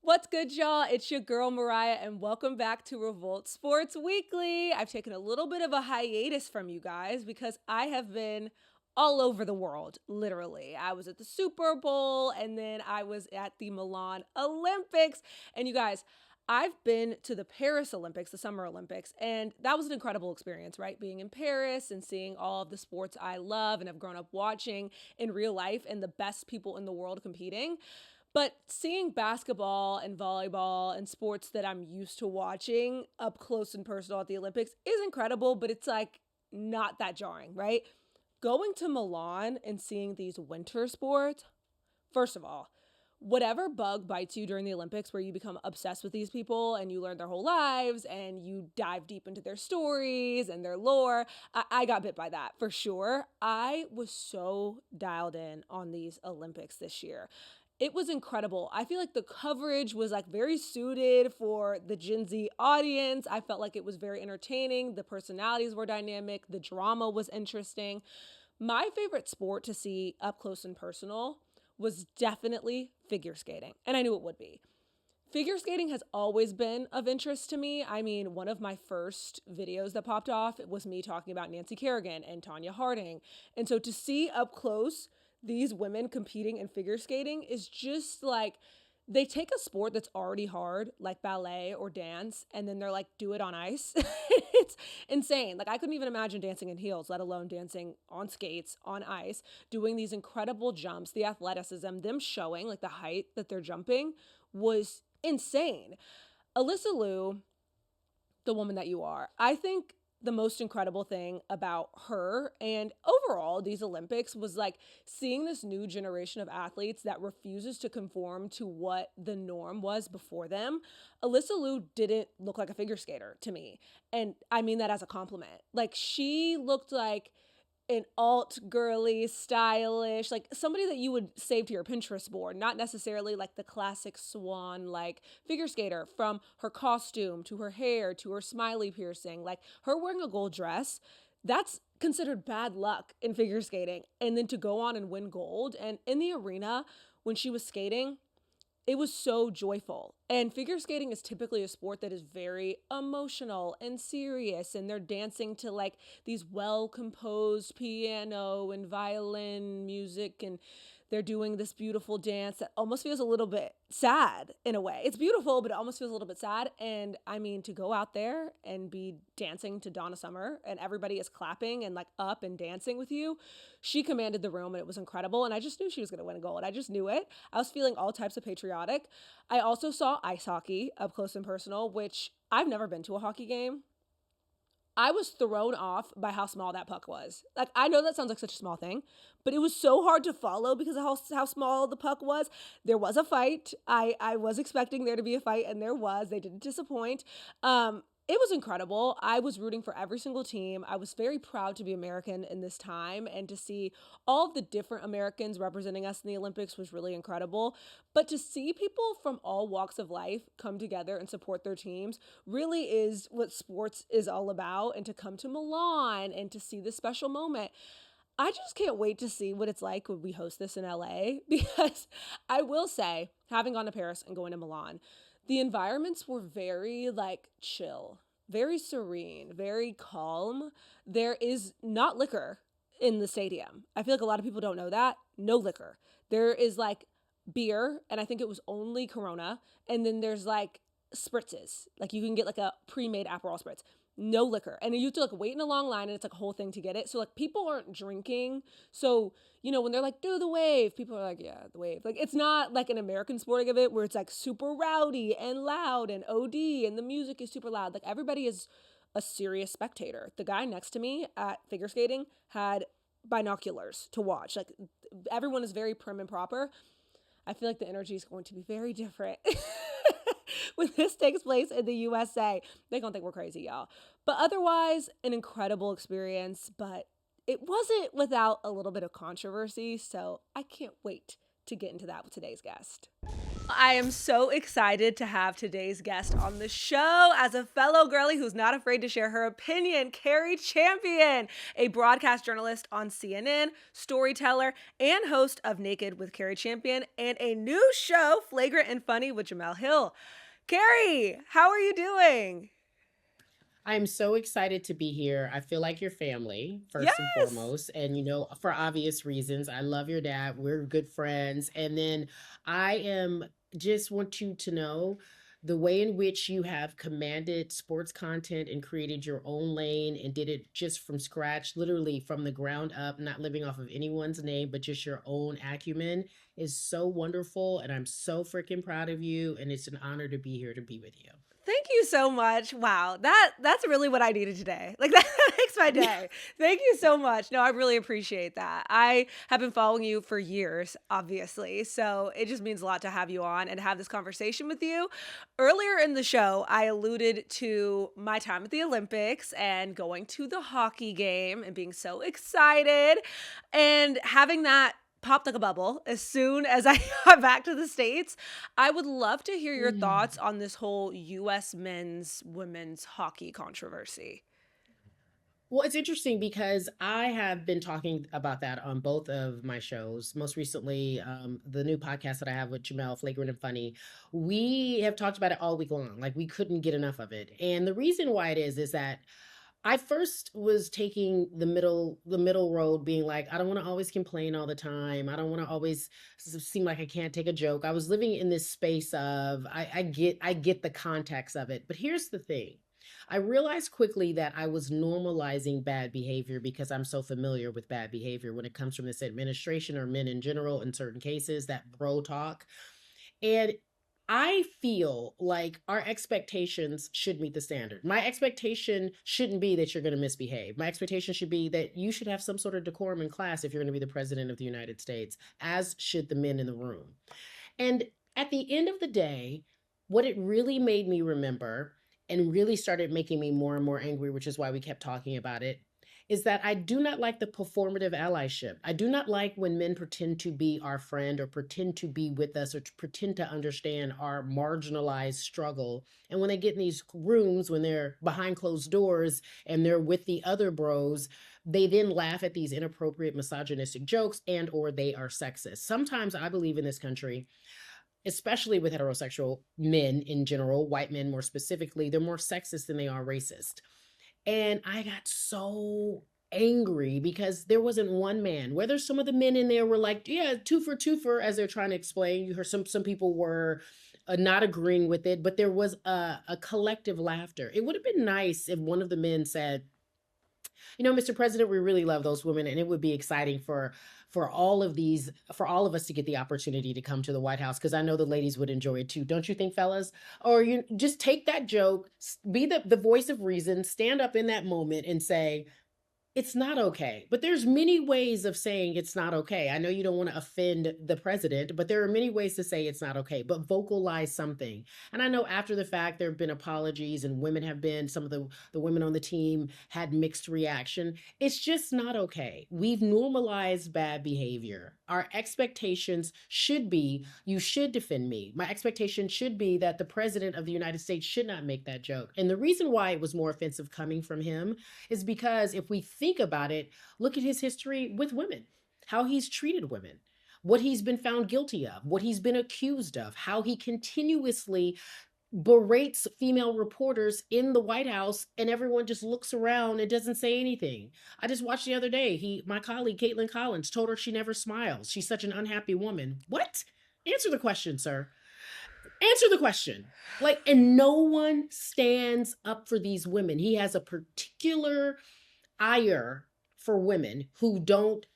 What's good, y'all? It's your girl, Mariah, and welcome back to REVOLT Sports Weekly. I've taken a little bit of a hiatus from you guys because I have been all over the world, literally. I was at the Super Bowl, and then I was at the Milan Olympics. And you guys, I've been to the Paris Olympics, the Summer Olympics, and that was an incredible experience, right? Being in Paris and seeing all of the sports I love and have grown up watching in real life and the best people in the world competing. But seeing basketball and volleyball and sports that I'm used to watching up close and personal at the Olympics is incredible, but it's like not that jarring, right? Going to Milan and seeing these winter sports, first of all, whatever bug bites you during the Olympics where you become obsessed with these people and you learn their whole lives and you dive deep into their stories and their lore, I got bit by that for sure. I was so dialed in on these Olympics this year. It was incredible. I feel like the coverage was like very suited for the Gen Z audience. I felt like it was very entertaining. The personalities were dynamic. The drama was interesting. My favorite sport to see up close and personal was definitely figure skating. And I knew it would be. Figure skating has always been of interest to me. I mean, one of my first videos that popped off, it was me talking about Nancy Kerrigan and Tanya Harding. And so to see up close these women competing in figure skating is just like, they take a sport that's already hard, like ballet or dance, and then they're like, do it on ice. It's insane. Like, I couldn't even imagine dancing in heels, let alone dancing on skates, on ice, doing these incredible jumps, the athleticism, them showing like the height that they're jumping was insane. Alyssa Liu, the woman that you are, I think the most incredible thing about her and overall these Olympics was like seeing this new generation of athletes that refuses to conform to what the norm was before them. Alyssa Liu didn't look like a figure skater to me. And I mean that as a compliment. Like, she looked like an alt girly, stylish, like somebody that you would save to your Pinterest board, not necessarily like the classic swan like figure skater, from her costume to her hair to her smiley piercing. Like, her wearing a gold dress, that's considered bad luck in figure skating. And then to go on and win gold, and in the arena when she was skating, it was so joyful. And figure skating is typically a sport that is very emotional and serious, and they're dancing to like these well-composed piano and violin music, and they're doing this beautiful dance that almost feels a little bit sad in a way. It's beautiful, but it almost feels a little bit sad. And I mean, to go out there and be dancing to Donna Summer and everybody is clapping and like up and dancing with you, she commanded the room and it was incredible. And I just knew she was going to win a gold. I just knew it. I was feeling all types of patriotic. I also saw ice hockey up close and personal, which I've never been to a hockey game. I was thrown off by how small that puck was. Like, I know that sounds like such a small thing, but it was so hard to follow because of how small the puck was. There was a fight. I was expecting there to be a fight, and there was. They didn't disappoint. It was incredible. I was rooting for every single team. I was very proud to be American in this time, and to see all of the different Americans representing us in the Olympics was really incredible. But to see people from all walks of life come together and support their teams really is what sports is all about. And to come to Milan and to see this special moment, I just can't wait to see what it's like when we host this in LA, because I will say, having gone to Paris and going to Milan, the environments were very like chill, very serene, very calm. There is not liquor in the stadium. I feel like a lot of people don't know that. No liquor. There is like beer, and I think it was only Corona. And then there's like spritzes. Like, you can get like a pre-made Aperol spritz. No liquor. And you have to like wait in a long line, and it's like a whole thing to get it. So like, people aren't drinking. So, you know, when they're like, do the wave, people are like, yeah, the wave. Like, it's not like an American sporting event where it's like super rowdy and loud and OD and the music is super loud. Like, everybody is a serious spectator. The guy next to me at figure skating had binoculars to watch. Like, everyone is very prim and proper. I feel like the energy is going to be very different when this takes place in the USA. They're going to think we're crazy, y'all. But otherwise, an incredible experience. But it wasn't without a little bit of controversy. So I can't wait to get into that with today's guest. I am so excited to have today's guest on the show as a fellow girly who's not afraid to share her opinion, Cari Champion, a broadcast journalist on CNN, storyteller, and host of Naked with Cari Champion, and a new show, Flagrant and Funny with Jamel Hill. Cari, how are you doing? I'm so excited to be here. I feel like your family, first and Yes. foremost. And, for obvious reasons, I love your dad. We're good friends. And then I am just want you to know the way in which you have commanded sports content and created your own lane and did it just from scratch, literally from the ground up, not living off of anyone's name, but just your own acumen is so wonderful. And I'm so freaking proud of you. And it's an honor to be here to be with you. Thank you so much. Wow, that's really what I needed today. Like that makes my day. Thank you so much. No, I really appreciate that. I have been following you for years, obviously. So it just means a lot to have you on and have this conversation with you. Earlier in the show, I alluded to my time at the Olympics and going to the hockey game and being so excited and having that popped like a bubble as soon as I got back to the States. I would love to hear your thoughts on this whole US men's women's hockey controversy. Well, it's interesting because I have been talking about that on both of my shows. Most recently, the new podcast that I have with Jamel, Flagrant and Funny. We have talked about it all week long. Like we couldn't get enough of it. And the reason why it is that I first was taking the middle road, being like, I don't want to always complain all the time. I don't want to always seem like I can't take a joke. I was living in this space of I get the context of it. But here's the thing. I realized quickly that I was normalizing bad behavior because I'm so familiar with bad behavior when it comes from this administration or men in general in certain cases, that bro talk. And I feel like our expectations should meet the standard. My expectation shouldn't be that you're going to misbehave. My expectation should be that you should have some sort of decorum in class if you're going to be the president of the United States, as should the men in the room. And at the end of the day, what it really made me remember and really started making me more and more angry, which is why we kept talking about it, is that I do not like the performative allyship. I do not like when men pretend to be our friend or pretend to be with us or to pretend to understand our marginalized struggle. And when they get in these rooms, when they're behind closed doors and they're with the other bros, they then laugh at these inappropriate misogynistic jokes and or they are sexist. Sometimes I believe in this country, especially with heterosexual men in general, white men more specifically, they're more sexist than they are racist. And I got so angry because there wasn't one man. Whether some of the men in there were like, yeah, two for two for, as they're trying to explain. You heard some people were not agreeing with it, but there was a collective laughter. It would have been nice if one of the men said, Mr. President, we really love those women, and it would be exciting for all of us to get the opportunity to come to the White House because I know the ladies would enjoy it too. Don't you think, fellas? Or you just take that joke, be the voice of reason, stand up in that moment and say, it's not okay. But there's many ways of saying it's not okay. I know you don't want to offend the president, but there are many ways to say it's not okay, but vocalize something. And I know after the fact, there have been apologies and some of the women on the team had mixed reaction. It's just not okay. We've normalized bad behavior. Our expectations should be, you should defend me. My expectation should be that the president of the United States should not make that joke. And the reason why it was more offensive coming from him is because if we think about it, look at his history with women, how he's treated women, what he's been found guilty of, what he's been accused of, how he continuously berates female reporters in the White House and everyone just looks around and doesn't say anything. I just watched the other day, my colleague Caitlin Collins told her she never smiles. She's such an unhappy woman. What? Answer the question, sir. Answer the question. Like, and no one stands up for these women. He has a particular ire for women who don't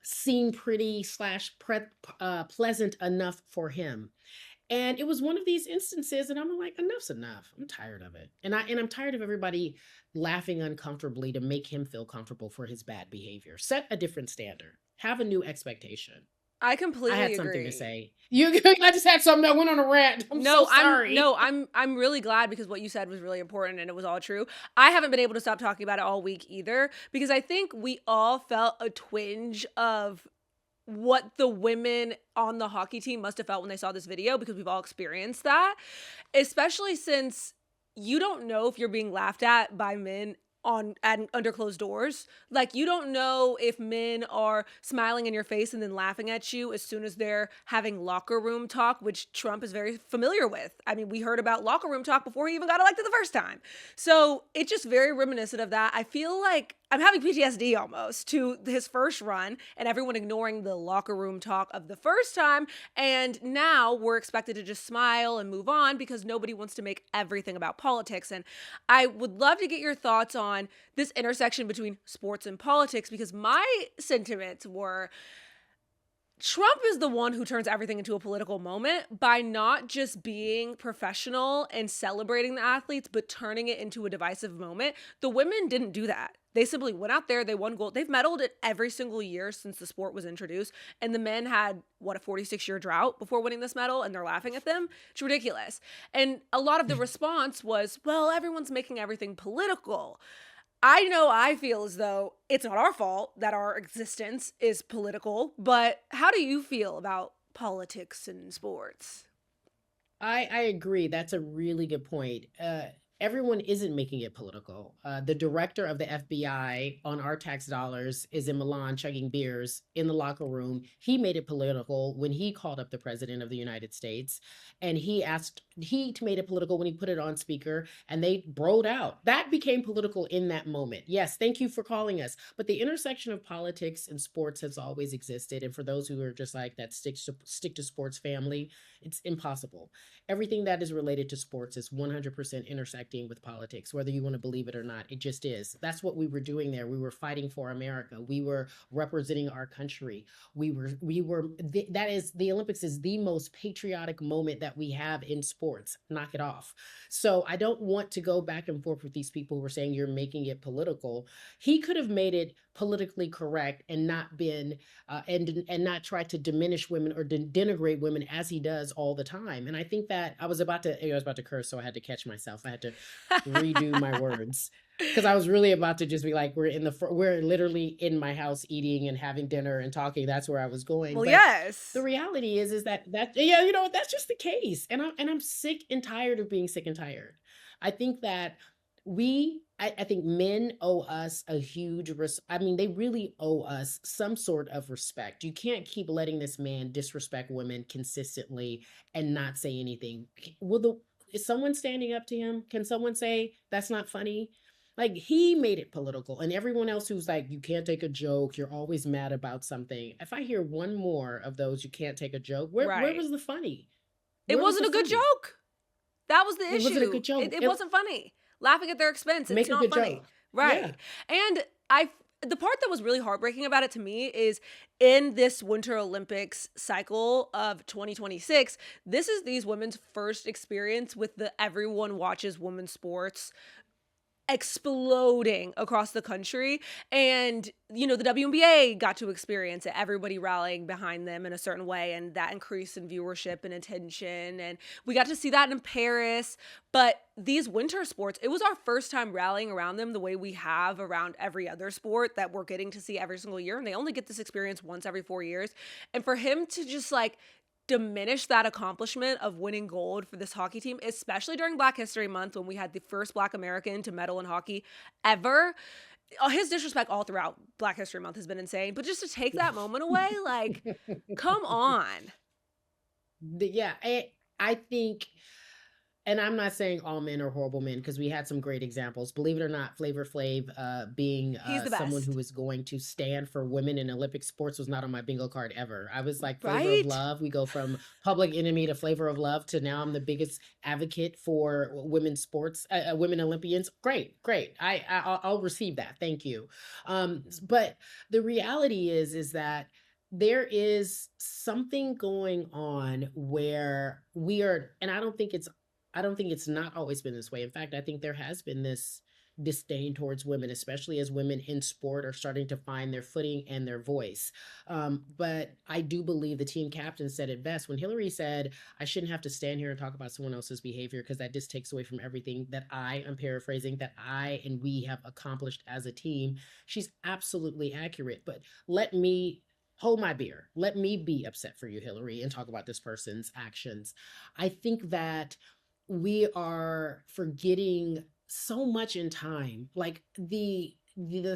seem pretty slash pleasant enough for him. And it was one of these instances, and I'm like, enough's enough. I'm tired of it. And I'm tired of everybody laughing uncomfortably to make him feel comfortable for his bad behavior. Set a different standard. Have a new expectation. I I completely had something to agree. say. I just had something that went on a rant. I'm so sorry. I'm really glad because what you said was really important and it was all true. I haven't been able to stop talking about it all week either because I think we all felt a twinge of what the women on the hockey team must have felt when they saw this video, because we've all experienced that, especially since you don't know if you're being laughed at by men under closed doors. Like, you don't know if men are smiling in your face and then laughing at you as soon as they're having locker room talk, which Trump is very familiar with. I mean, we heard about locker room talk before he even got elected the first time. So it's just very reminiscent of that. I feel like I'm having PTSD almost to his first run and everyone ignoring the locker room talk of the first time. And now we're expected to just smile and move on because nobody wants to make everything about politics. And I would love to get your thoughts on this intersection between sports and politics, because my sentiments were, Trump is the one who turns everything into a political moment by not just being professional and celebrating the athletes, but turning it into a divisive moment. The women didn't do that. They simply went out there, they won gold. They've medaled it every single year since the sport was introduced. And the men had, what, a 46-year drought before winning this medal, and they're laughing at them? It's ridiculous. And a lot of the response was, well, everyone's making everything political. I know I feel as though it's not our fault that our existence is political, but how do you feel about politics and sports? I agree. That's a really good point. Everyone isn't making it political. The director of the FBI on our tax dollars is in Milan chugging beers in the locker room. He made it political when he called up the president of the United States, and he made it political when he put it on speaker and they broed out. That became political in that moment. Yes, thank you for calling us. But the intersection of politics and sports has always existed. And for those who are just like that stick to sports family, it's impossible. Everything that is related to sports is 100% intersecting with politics, whether you want to believe it or not. It just is. That's what we were doing there. We were fighting for America. We were representing our country. That is, the Olympics is the most patriotic moment that we have in sports. Knock it off. So I don't want to go back and forth with these people who are saying you're making it political. He could have made it politically correct and not been and not try to diminish women or denigrate women as he does all the time. And I think that I was about to curse, so I had to catch myself. I had to redo my words because I was really about to just be like, we're literally in my house eating and having dinner and talking. That's where I was going. Well, But yes. the reality is that yeah, that's just the case. And I'm sick and tired of being sick and tired. I think that I think men owe us a huge I mean, they really owe us some sort of respect. You can't keep letting this man disrespect women consistently and not say anything. Is someone standing up to him? Can someone say that's not funny? Like, he made it political, and everyone else who's like, you can't take a joke, you're always mad about something. If I hear one more of those, you can't take a joke, where Right. was the funny? It Where was wasn't the a good funny? joke. That was the It issue. wasn't a good joke. It wasn't funny. Laughing at their expense, Make it's a not good funny. joke. Right. Yeah. And the part that was really heartbreaking about it to me is, in this Winter Olympics cycle of 2026, this is these women's first experience with the everyone watches women's sports exploding across the country. And, the WNBA got to experience it, everybody rallying behind them in a certain way, and that increase in viewership and attention. And we got to see that in Paris. But these winter sports, it was our first time rallying around them the way we have around every other sport that we're getting to see every single year. And they only get this experience once every 4 years. And for him to just diminish that accomplishment of winning gold for this hockey team, especially during Black History Month when we had the first Black American to medal in hockey ever. His disrespect all throughout Black History Month has been insane, but just to take that moment away, come on. Yeah, I think, and I'm not saying all men are horrible men, because we had some great examples. Believe it or not, Flavor Flav being He's the someone best. who was going to stand for women in Olympic sports was not on my bingo card ever. I was like, Flavor of Right? Love. We go from Public Enemy to Flavor of Love to now I'm the biggest advocate for women's sports, women Olympians. Great. I'll receive that. Thank you. But the reality is that there is something going on where we are, and I don't think it's not always been this way. In fact, I think there has been this disdain towards women, especially as women in sport are starting to find their footing and their voice. But I do believe the team captain said it best when Hillary said, I shouldn't have to stand here and talk about someone else's behavior, because that just takes away from everything that I'm paraphrasing, that I and we have accomplished as a team. She's absolutely accurate. But let me hold my beer. Let me be upset for you, Hillary, and talk about this person's actions. I think that we are forgetting so much in time. Like the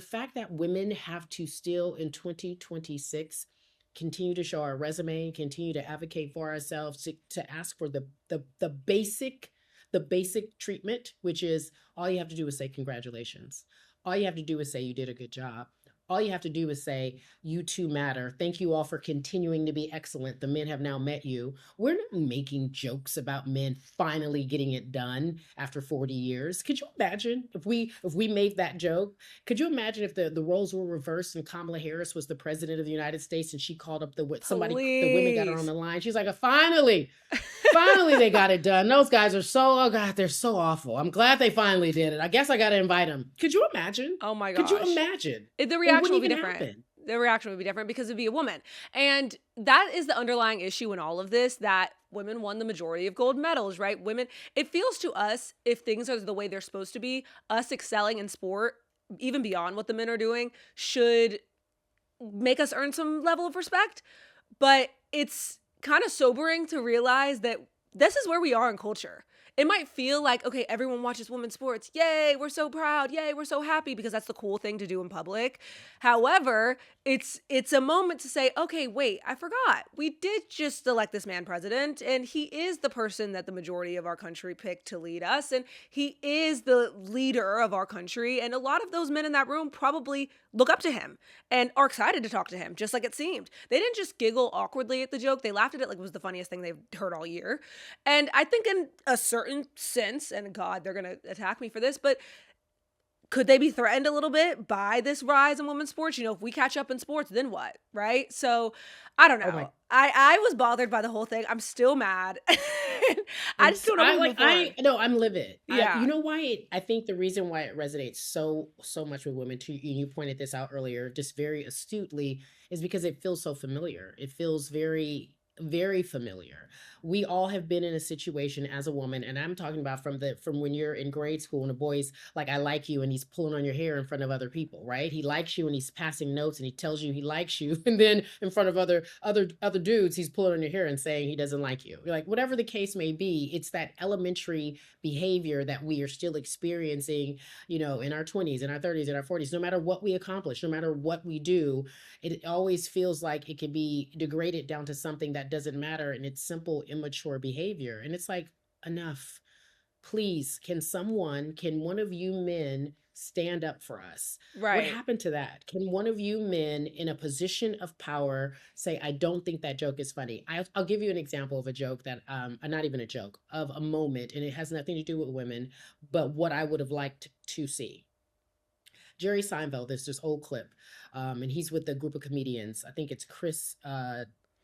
fact that women have to still in 2026 continue to show our resume, continue to advocate for ourselves, to ask for the basic treatment, which is all you have to do is say congratulations. All you have to do is say you did a good job. All you have to do is say, you too matter. Thank you all for continuing to be excellent. The men have now met you. We're not making jokes about men finally getting it done after 40 years. Could you imagine if we made that joke? Could you imagine if the roles were reversed and Kamala Harris was the president of the United States and she called up the women got her on Please. the line. She's like, finally they got it done. Those guys are oh God, they're so awful. I'm glad they finally did it. I guess I got to invite them. Could you imagine? Oh my Could you gosh. imagine? The It reaction wouldn't would be even different. happen. The reaction would be different because it'd be a woman. And that is the underlying issue in all of this, that women won the majority of gold medals, right? Women, it feels to us, if things are the way they're supposed to be, us excelling in sport, even beyond what the men are doing, should make us earn some level of respect. But it's kind of sobering to realize that this is where we are in culture. It might feel like, okay, everyone watches women's sports. Yay, we're so proud. Yay, we're so happy, because that's the cool thing to do in public. However, it's a moment to say, okay, wait, I forgot. We did just elect this man president, and he is the person that the majority of our country picked to lead us, and he is the leader of our country. And a lot of those men in that room probably look up to him and are excited to talk to him, just like it seemed. They didn't just giggle awkwardly at the joke. They laughed at it like it was the funniest thing they've heard all year. And I think in a certain sense, and God, they're going to attack me for this, but could they be threatened a little bit by this rise in women's sports? You know, if we catch up in sports, then what? Right? So I don't Oh my, know. I was bothered by the whole thing. I'm still mad. I just don't know I how to like move forward. I no, I'm livid. Yeah. You know why I think the reason why it resonates so much with women too, you pointed this out earlier, just very astutely, is because it feels so familiar. It feels very familiar. We all have been in a situation as a woman, and I'm talking about from when you're in grade school and a boy's like, I like you, and he's pulling on your hair in front of other people, right? He likes you and he's passing notes and he tells you he likes you, and then in front of other dudes, he's pulling on your hair and saying he doesn't like you. Like, whatever the case may be, it's that elementary behavior that we are still experiencing, in our 20s, in our 30s, in our 40s. No matter what we accomplish, no matter what we do, it always feels like it can be degraded down to something that doesn't matter, and it's simple immature behavior. And it's like, enough. Please, can one of you men stand up for us? What Right. happened to that? Can one of you men in a position of power say, I don't think that joke is funny? I'll give you an example of a joke that, not even a joke, of a moment, and it has nothing to do with women, but what I would have liked to see. Jerry Seinfeld, there's this old clip, and he's with a group of comedians. I think it's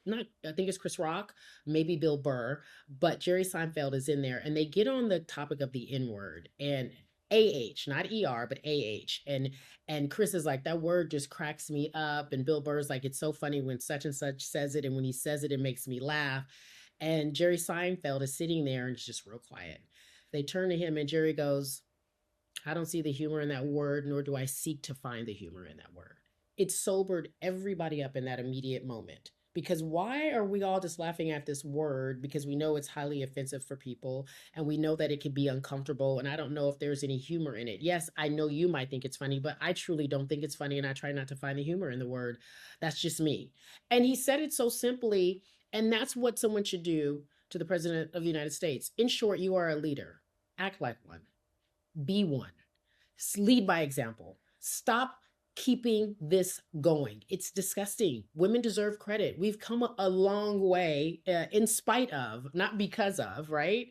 I think it's Chris Rock, maybe Bill Burr, but Jerry Seinfeld is in there, and they get on the topic of the N word and AH, not ER, but AH, and Chris is like, that word just cracks me up, and Bill Burr's like, it's so funny when such and such says it, and when he says it, it makes me laugh, and Jerry Seinfeld is sitting there and it's just real quiet. They turn to him, and Jerry goes, I don't see the humor in that word, nor do I seek to find the humor in that word. It sobered everybody up in that immediate moment. Because why are we all just laughing at this word? Because we know it's highly offensive for people, and we know that it can be uncomfortable. And I don't know if there's any humor in it. Yes, I know you might think it's funny, but I truly don't think it's funny. And I try not to find the humor in the word. That's just me. And he said it so simply. And that's what someone should do to the president of the United States. In short, you are a leader. Act like one. Be one. Lead by example. Stop keeping this going. It's disgusting. Women deserve credit. We've come a long way, in spite of, not because of, right?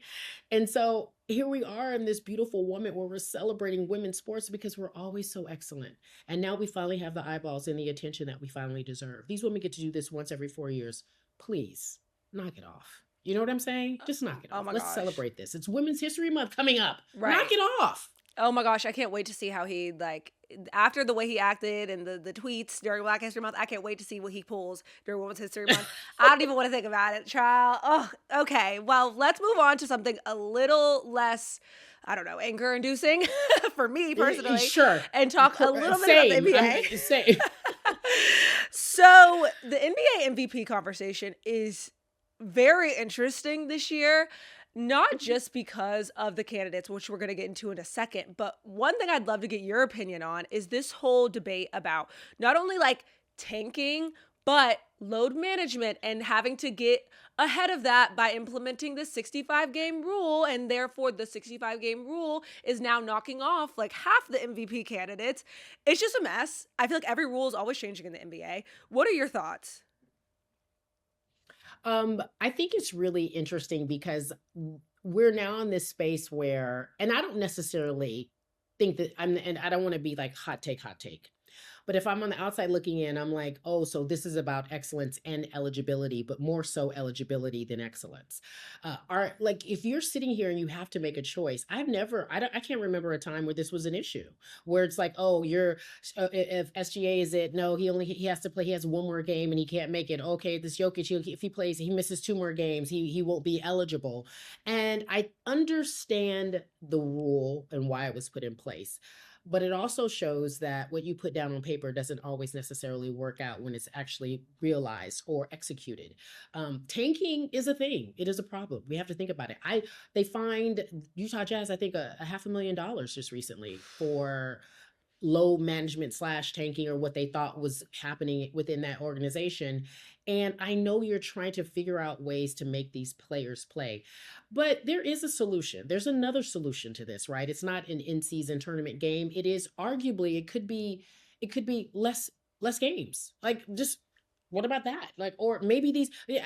And so here we are in this beautiful moment where we're celebrating women's sports because we're always so excellent. And now we finally have the eyeballs and the attention that we finally deserve. These women get to do this once every 4 years. Please, knock it off. You know what I'm saying? Just knock it Oh off. my Let's gosh. celebrate this. It's Women's History Month coming up. Right. Knock it off. Oh my gosh, I can't wait to see how he, like, after the way he acted and the tweets during Black History Month, I can't wait to see what he pulls during Women's History Month. I don't even want to think about it, child. Oh, okay. Well, let's move on to something a little less, I don't know, anger inducing for me personally. Sure. And talk a little bit about the NBA. Same. So the NBA MVP conversation is very interesting this year, not just because of the candidates, which we're going to get into in a second, but one thing I'd love to get your opinion on is this whole debate about not only like tanking, but load management and having to get ahead of that by implementing the 65 game rule. And therefore, the 65 game rule is now knocking off like half the MVP candidates. It's just a mess. I feel like every rule is always changing in the NBA. What are your thoughts? I think it's really interesting because we're now in this space where, and I don't necessarily think that and I don't want to be like hot take. But if I'm on the outside looking in, I'm like, oh, so this is about excellence and eligibility, but more so eligibility than excellence. Are like if you're sitting here and you have to make a choice, I can't remember a time where this was an issue where it's like, oh, if SGA is it, no, he has to play, he has one more game and he can't make it. Okay, this Jokic, if he plays, he misses two more games, he won't be eligible. And I understand the rule and why it was put in place. But it also shows that what you put down on paper doesn't always necessarily work out when it's actually realized or executed. Tanking is a thing. It is a problem. We have to think about it. They fined Utah Jazz, I think, a $500,000 just recently for low management slash tanking or what they thought was happening within that organization. And I know you're trying to figure out ways to make these players play, but there is a solution. There's another solution to this, right? It's not an in-season tournament game. It is arguably, it could be less games. Like just what about that? Like, or maybe these, yeah,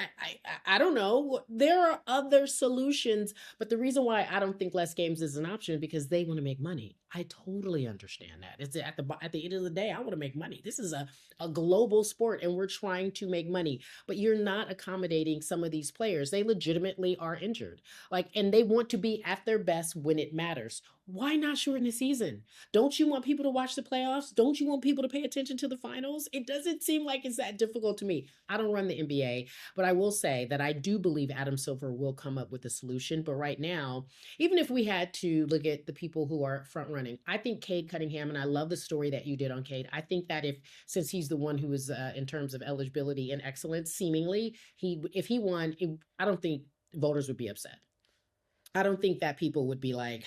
I don't know. There are other solutions, but the reason why I don't think less games is an option is because they want to make money. I totally understand that. It's at the end of the day, I want to make money. This is a global sport and we're trying to make money, but you're not accommodating some of these players. They legitimately are injured. Like, and they want to be at their best when it matters. Why not shorten the season? Don't you want people to watch the playoffs? Don't you want people to pay attention to the finals? It doesn't seem like it's that difficult to me. I don't run the NBA, but I will say that I do believe Adam Silver will come up with a solution. But right now, even if we had to look at the people who are front running, I think Cade Cunningham, and I love the story that you did on Cade. I think that since he's the one who is in terms of eligibility and excellence, seemingly if he won, I don't think voters would be upset. I don't think that people would be like,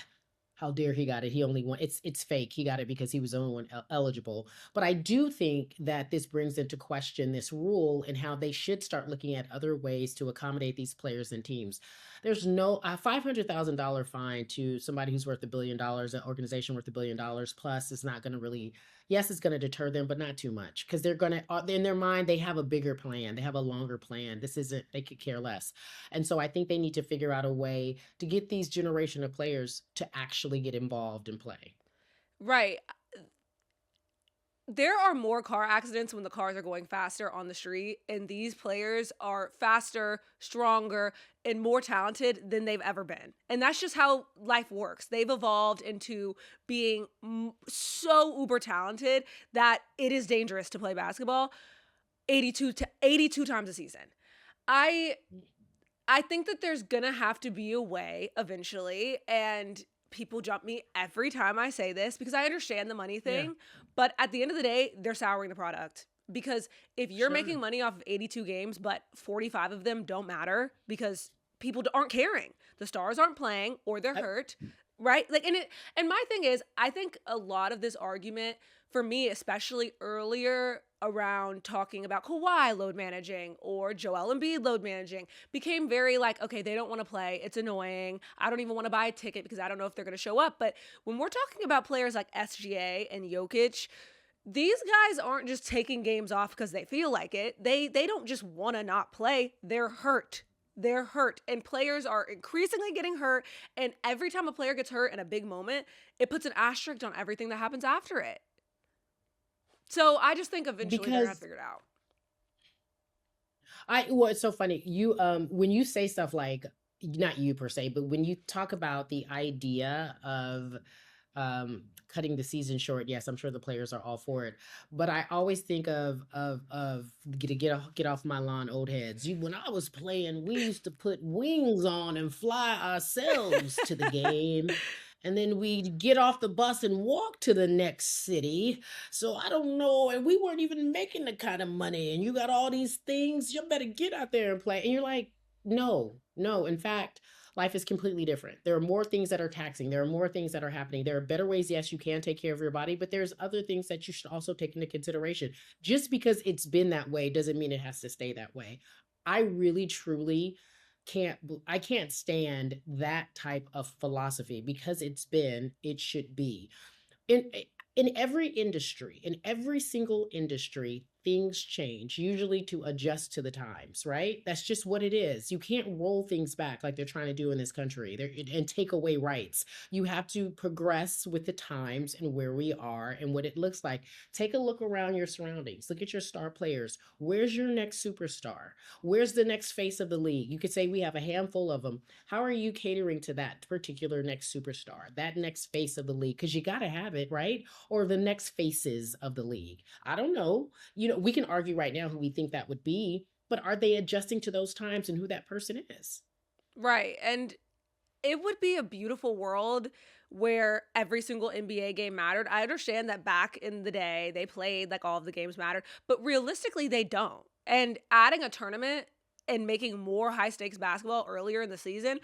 how dare he got it? He only won. It's fake. He got it because he was the only one eligible. But I do think that this brings into question this rule and how they should start looking at other ways to accommodate these players and teams. There's no a $500,000 fine to somebody who's worth $1 billion, an organization worth $1 billion plus is not going to really. Yes, it's going to deter them, but not too much because they're going to, in their mind, they have a bigger plan. They have a longer plan. This isn't, they could care less. And so I think they need to figure out a way to get these generation of players to actually get involved and play. Right. There are more car accidents when the cars are going faster on the street, and these players are faster, stronger, and more talented than they've ever been. And that's just how life works. They've evolved into being so uber talented that it is dangerous to play basketball 82 times a season. I think that there's gonna have to be a way eventually, and people jump me every time I say this because I understand the money thing, Yeah. but at the end of the day, they're souring the product. Because if you're making Sure. money off of 82 games, but 45 of them don't matter because people aren't caring, the stars aren't playing or they're I, hurt, right? Like, and my thing is, I think a lot of this argument for me, especially earlier around talking about Kawhi load managing or Joel Embiid load managing, became very like, okay, they don't want to play. It's annoying. I don't even want to buy a ticket because I don't know if they're going to show up. But when we're talking about players like SGA and Jokic, these guys aren't just taking games off because they feel like it. They don't just want to not play. They're hurt. They're hurt. And players are increasingly getting hurt. And every time a player gets hurt in a big moment, it puts an asterisk on everything that happens after it. So I just think eventually they're gonna have to because figure it out. well, it's so funny. You when you say stuff like, not you per se, but when you talk about the idea of cutting the season short, yes, I'm sure the players are all for it. But I always think of get off my lawn, old heads. When I was playing, we used to put wings on and fly ourselves to the game. and then we'd get off the bus and walk to the next city. So I don't know. And we weren't even making the kind of money. And you got all these things. You better get out there and play. And you're like, no, no. In fact, life is completely different. There are more things that are taxing. There are more things that are happening. There are better ways, yes, you can take care of your body, but there's other things that you should also take into consideration. Just because it's been that way doesn't mean it has to stay that way. I really, truly I can't stand that type of philosophy because it's been, it should be in in every industry, in every single industry, things change, usually to adjust to the times, right? That's just what it is. You can't roll things back like they're trying to do in this country and take away rights. You have to progress with the times and where we are and what it looks like. Take a look around your surroundings. Look at your star players. Where's your next superstar? Where's the next face of the league? You could say we have a handful of them. How are you catering to that particular next superstar, that next face of the league? Because you got to have it, right? Or the next faces of the league. I don't know. We can argue right now who we think that would be, but are they adjusting to those times and who that person is? Right. And it would be a beautiful world where every single NBA game mattered. I understand that back in the day they played like all of the games mattered, but realistically they don't. And adding a tournament and making more high stakes basketball earlier in the season,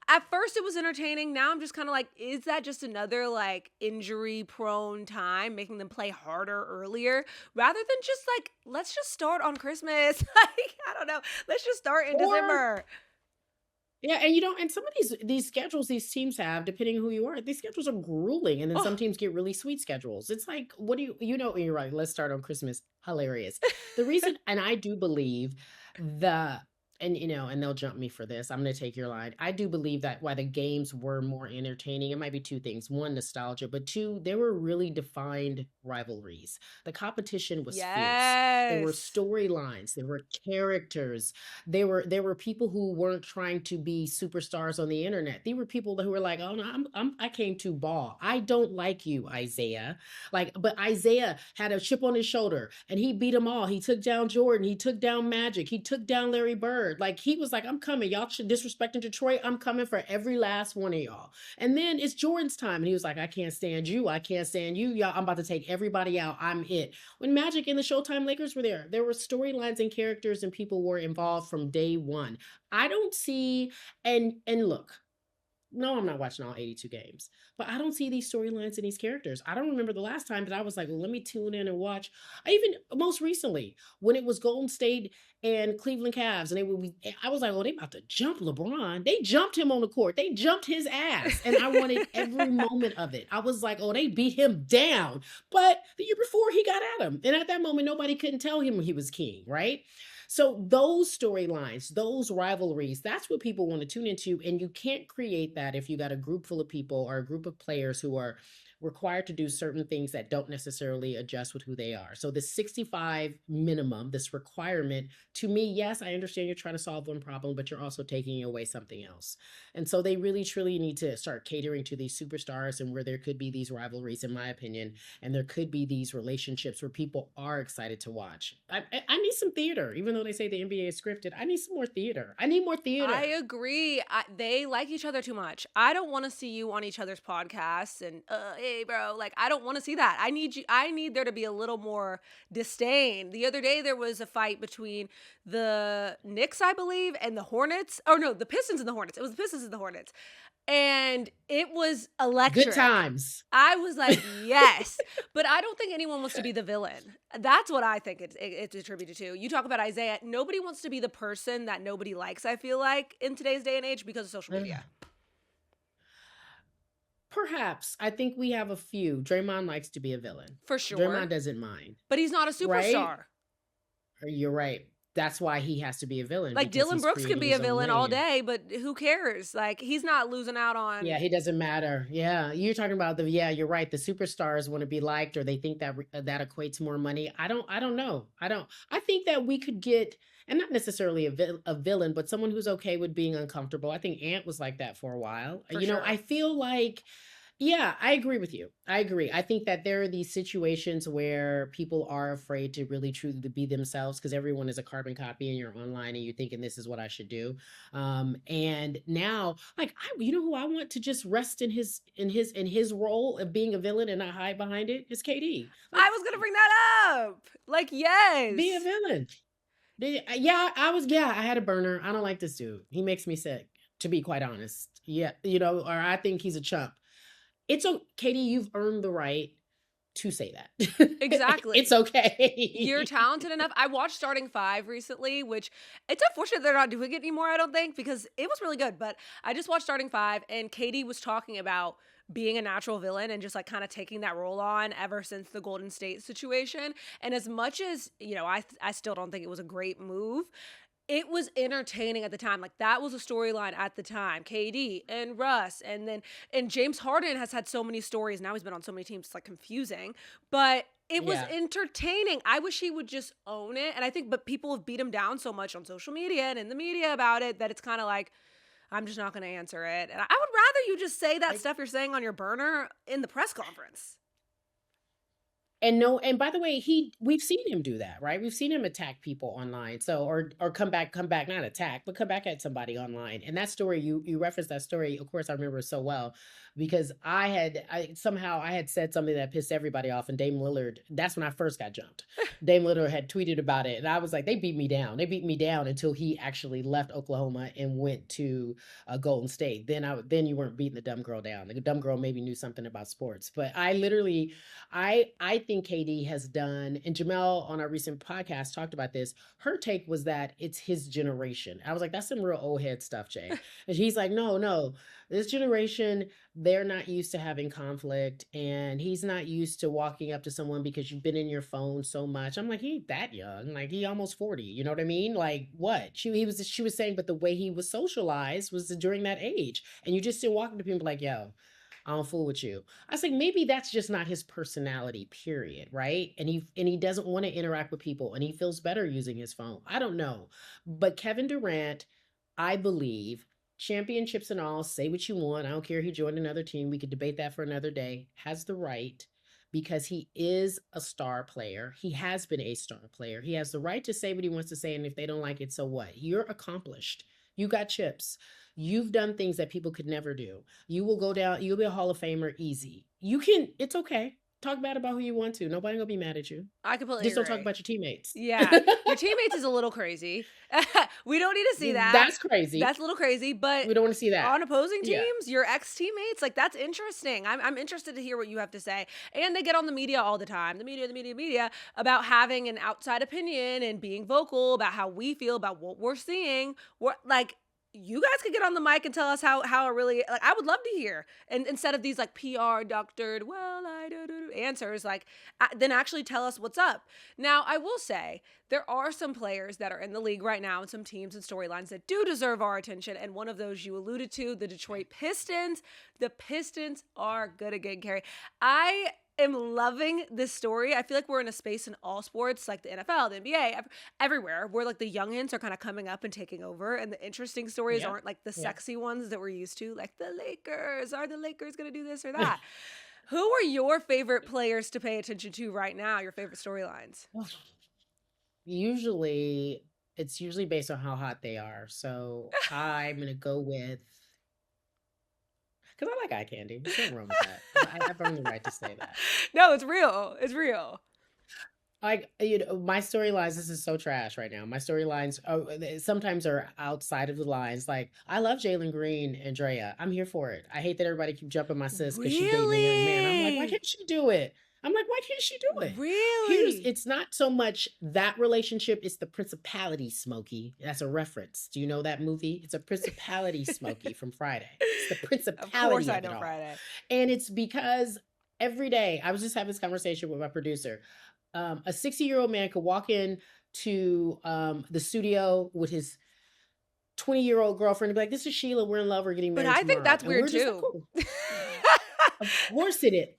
at first it was entertaining. Now I'm just kind of like, is that just another like injury prone time, making them play harder earlier rather than just like, let's just start on Christmas. Like, I don't know. Let's just start in Or December. yeah, and and some of these schedules these teams have, depending who you are, these schedules are grueling, and then some Oh, teams get really sweet schedules. It's like, what do you're right. Let's start on Christmas. Hilarious. The reason, and I do believe the and they'll jump me for this. I'm going to take your line. I do believe that why the games were more entertaining, it might be two things. One, nostalgia, but two, there were really defined rivalries. The competition was fierce. There were yes. storylines, there were characters, there were people who weren't trying to be superstars on the internet. They were people who were like, "Oh no, I came to ball. I don't like you, Isaiah." Like, but Isaiah had a chip on his shoulder and he beat them all. He took down Jordan, he took down Magic, he took down Larry Bird. Like, he was like, "I'm coming. Y'all should disrespecting Detroit. I'm coming for every last one of y'all." And then it's Jordan's time and he was like, "I can't stand you. I can't stand you. Y'all, I'm about to take everybody out. I'm it." When Magic and the Showtime Lakers were there were storylines and characters and people were involved from day one. I don't see, and look, no, I'm not watching all 82 games, but I don't see these storylines and these characters. I don't remember the last time that I was like, well, let me tune in and watch. I even most recently, when it was Golden State and Cleveland Cavs, and I was like, oh, they about to jump LeBron. They jumped him on the court. They jumped his ass. And I wanted every moment of it. I was like, oh, they beat him down. But the year before, he got at him. And at that moment, nobody couldn't tell him he was king, right? So those storylines, those rivalries, that's what people want to tune into. And you can't create that if you got a group full of people or a group of players who are required to do certain things that don't necessarily adjust with who they are. So the 65 minimum, this requirement, to me, yes, I understand you're trying to solve one problem, but you're also taking away something else. And so they really truly need to start catering to these superstars and where there could be these rivalries, in my opinion, and there could be these relationships where people are excited to watch. I need some theater, even though they say the NBA is scripted. I need some more theater. I need more I theater. agree. They like each other too much. I don't want to see you on each other's podcasts and hey bro, like I don't want to see that. I need there to be a little more disdain. The other day there was a fight between the Knicks, I believe, and the Hornets. Oh no, the Pistons and the Hornets. It was the Pistons and the Hornets. And it was Good electric. times. I was like, yes, but I don't think anyone wants to be the villain. That's what I think it's attributed to. You talk about Isaiah. Nobody wants to be the person that nobody likes, I feel like, in today's day and age because of social media. Perhaps. I think we have a few. Draymond likes to be a villain. For Draymond sure. doesn't mind, But he's not a right? superstar. You're right. That's why he has to be a villain Like because Dylan he's Brooks could creating be a his own villain all lane. day, but who cares? Like he's not losing out Yeah, on. he doesn't matter. Yeah, you're talking about yeah, you're right. The superstars want to be liked or they think that that equates more money. I don't know. I think that we could get and not necessarily a villain, but someone who's okay with being uncomfortable. I think Ant was like that for a while. For sure. I feel like Yeah, I agree with you. I agree. I think that there are these situations where people are afraid to really truly to be themselves because everyone is a carbon copy and you're online and you're thinking this is what I should do. And now, like, you know who I want to just rest in his role of being a villain and not hide behind it is KD. Like, I was gonna bring that up. Like, be a yes. villain. Yeah, yeah, I had a burner. I don't like this dude. He makes me sick, to be quite honest. Yeah, or I think he's a chump. It's okay, Katie, you've earned the right to say that. It's Exactly. You're okay. talented enough. I watched Starting Five recently, which it's unfortunate they're not doing it anymore, I don't think, because it was really good. But I just watched Starting Five, and Katie was talking about being a natural villain and just like kind of taking that role on ever since the Golden State situation. And as much as, I still don't think it was a great move, it was entertaining at the time. Like that was a storyline at the time. KD and Russ, and James Harden has had so many stories. Now he's been on so many teams, it's like confusing. But it was Yeah. entertaining. I wish he would just own it. And I think, but people have beat him down so much on social media and in the media about it that it's kind of like, I'm just not going to answer it. And I would rather you just say that I stuff you're saying on your burner in the press conference. And no, and by the way, we've seen him do that, right? We've seen him attack people online. So or come back, not attack, but come back at somebody online. And that story, you referenced that story. Of course, I remember it so well because I had said something that pissed everybody off, and Dame Lillard, that's when I first got jumped. Dame Lillard had tweeted about it, and I was like, they beat me down. They beat me down until he actually left Oklahoma and went to Golden State. Then you weren't beating the dumb girl down. The dumb girl maybe knew something about sports, but I think KD has done, and Jamel on our recent podcast talked about this. Her take was that it's his generation. I was like, that's some real old head stuff, Jay. And he's like, no, no, this generation, they're not used to having conflict, and he's not used to walking up to someone because you've been in your phone so much. I'm like, he ain't that young. Like he almost 40. You know what I mean? Like what? She was saying, but the way he was socialized was during that age. And you just still walking to people like, yo, I don't fool with you. I was like, maybe that's just not his personality, period, right? And he doesn't want to interact with people and he feels better using his phone. I don't know. But Kevin Durant, I believe, championships and all, say what you want. I don't care if he joined another team. We could debate that for another day. Has the right because he is a star player. He has been a star player. He has the right to say what he wants to say. And if they don't like it, so what? You're accomplished. You got chips. You've done things that people could never do. You will go down, you'll be a Hall of Famer easy. It's okay. Talk bad about who you want to. Nobody gonna be mad at you. I completely Just don't talk agree. about your teammates. Yeah. Your teammates is a little crazy. We don't need to see that. That's crazy. That's a little crazy, but We don't want to see that. on opposing Yeah. teams, your ex-teammates, like that's interesting. I'm interested to hear what you have to say. And they get on the media all the time, the media, about having an outside opinion and being vocal about how we feel about what we're seeing. What like you guys could get on the mic and tell us how it really like I would love to hear. And instead of these like PR doctored, well, I do answers, like then actually tell us what's up. Now, I will say there are some players that are in the league right now and some teams and storylines that do deserve our attention. And one of those you alluded to, the Detroit Pistons. The Pistons are good again, Carrie. I am loving this story. I feel like we're in a space in all sports, like the NFL, the NBA, everywhere, where like the youngins are kind of coming up and taking over, and the interesting stories Yeah. aren't like the Yeah. sexy ones that we're used to, like the Lakers. Are the Lakers going to do this or that? Who are your favorite players to pay attention to right now? Your favorite storylines? Usually, it's usually based on how hot they are. So I'm gonna go with because I like eye candy. There's nothing wrong with that. I've earned the right to say that. No, it's real. It's real. Like, my storylines, this is so trash right now. My storylines sometimes are outside of the lines. Like, I love Jalen Green and Drea. I'm here for it. I hate that everybody keep jumping my sis because she dating a young man. I'm like, why Really? can't she do it? I'm like, why can't she do it? Really? It's not so much that relationship, it's the principality, Smokey. That's a reference. Do you know that movie? It's a principality, Smokey, from Friday. It's the Of principality course I of it know all. Friday. And it's because every day, I was just having this conversation with my producer. A 60-year-old man could walk in to the studio with his 20-year-old girlfriend and be like, this is Sheila, we're in love, we're getting But married I think tomorrow. that's And weird we're just like, too. cool. Of course it is.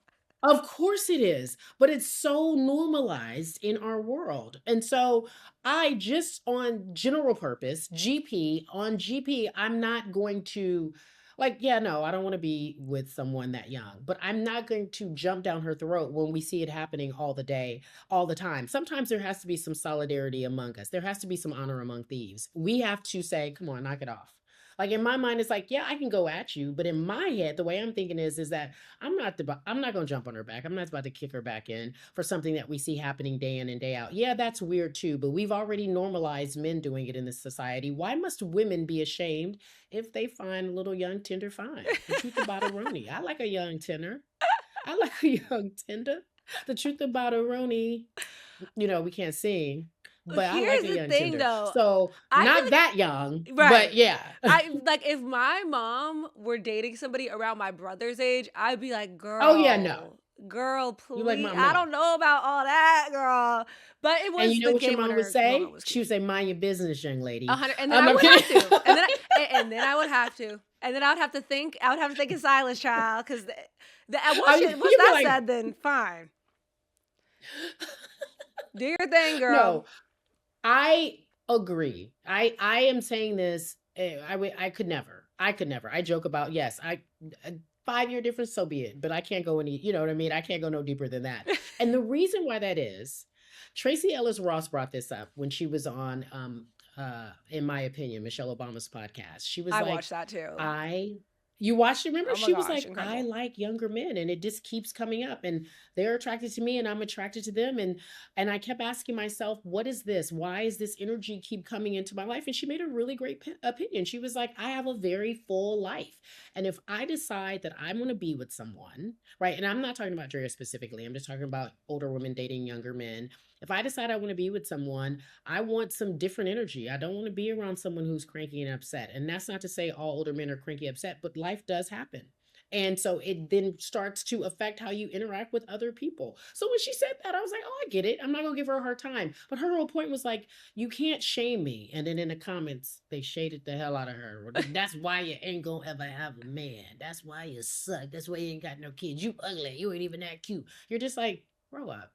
Of course it is. But it's so normalized in our world. And so I just on general purpose, on GP, I'm not going to Like, yeah, no, I don't want to be with someone that young, but I'm not going to jump down her throat when we see it happening all the day, all the time. Sometimes there has to be some solidarity among us. There has to be some honor among thieves. We have to say, come on, knock it off. Like in my mind, it's like, yeah, I can go at you, but in my head, the way I'm thinking is that I'm not going to jump on her back. I'm not about to kick her back in for something that we see happening day in and day out. Yeah, that's weird too, but we've already normalized men doing it in this society. Why must women be ashamed if they find a little young tender fine? The truth about a Roni. I like a young tender. I like a young tender. The truth about a Roni, we can't sing, but I like Here's a the young thing tender. though. So I feel not like, that young, but right. yeah. I like if my mom were dating somebody around my brother's age, I'd be like, Oh yeah, no. girl, You like please. mom, I no. don't know about all that, girl. But it And was you know the what your game when mom would her moment say? was She cute. would say, "Mind your business, young lady." 100, and then I I'm would kidding. have to, and then I would have to, and then I would have to think. I would have to think in silence, child, because I once mean, you'd be that like, said, then fine, do your thing, girl. no. I agree. I am saying this. I could never. I could never. I joke about yes. A 5 year difference, so be it. But I can't go any. You know what I mean? I can't go no deeper than that. And the reason why that is, Tracy Ellis Ross brought this up when she was on, in my opinion, Michelle Obama's podcast. She was I like, watched that too. I. You watched it, remember? Oh my She was gosh, like, I incredible. like younger men, and it just keeps coming up, and they're attracted to me, and I'm attracted to them, and I kept asking myself, what is this? Why is this energy keep coming into my life? And she made a really great opinion. She was like, I have a very full life. And if I decide that I want to be with someone, right? And I'm not talking about Drea specifically, I'm just talking about older women dating younger men. If I decide I want to be with someone, I want some different energy. I don't want to be around someone who's cranky and upset. And that's not to say all older men are cranky upset, but life does happen. And so it then starts to affect how you interact with other people. So when she said that, I was like, oh, I get it. I'm not going to give her a hard time. But her whole point was like, you can't shame me. And then in the comments, they shaded the hell out of her. That's why you ain't going to ever have a man. That's why you suck. That's why you ain't got no kids. You ugly. You ain't even that cute. You're just like, grow up.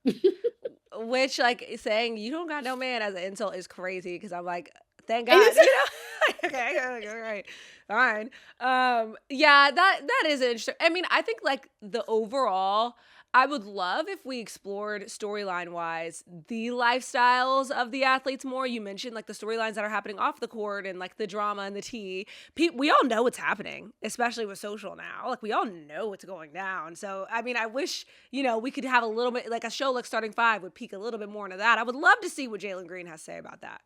Which, like, saying you don't got no man as an insult is crazy because I'm like, thank And God, it's okay, all right, fine. Yeah, that is interesting. I mean, I think like the overall, I would love if we explored storyline wise the lifestyles of the athletes more. You mentioned like the storylines that are happening off the court and like the drama and the tea. We all know what's happening, especially with social now. Like we all know what's going down. So I mean, I wish we could have a little bit like a show like Starting Five would peek a little bit more into that. I would love to see what Jalen Green has to say about that.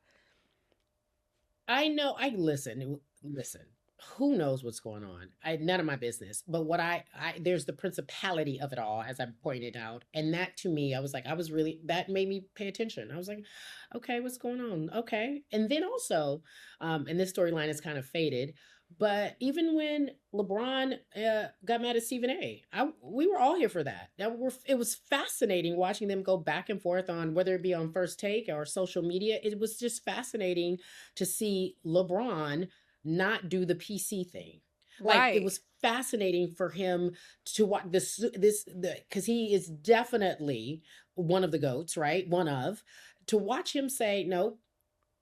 I know. I listen. Listen. Who knows what's going on? None of my business. But what I there's the principality of it all, as I pointed out, and that to me, I was like, that made me pay attention. I was like, okay, what's going on? Okay, and then also, and this storyline is kind of faded. But even when LeBron got mad at Stephen A, we were all here for that. It was fascinating watching them go back and forth on whether it be on First Take or social media. It was just fascinating to see LeBron not do the PC thing. Like it Right. was fascinating for him to watch because he is definitely one of the goats, right? One of to watch him say, no,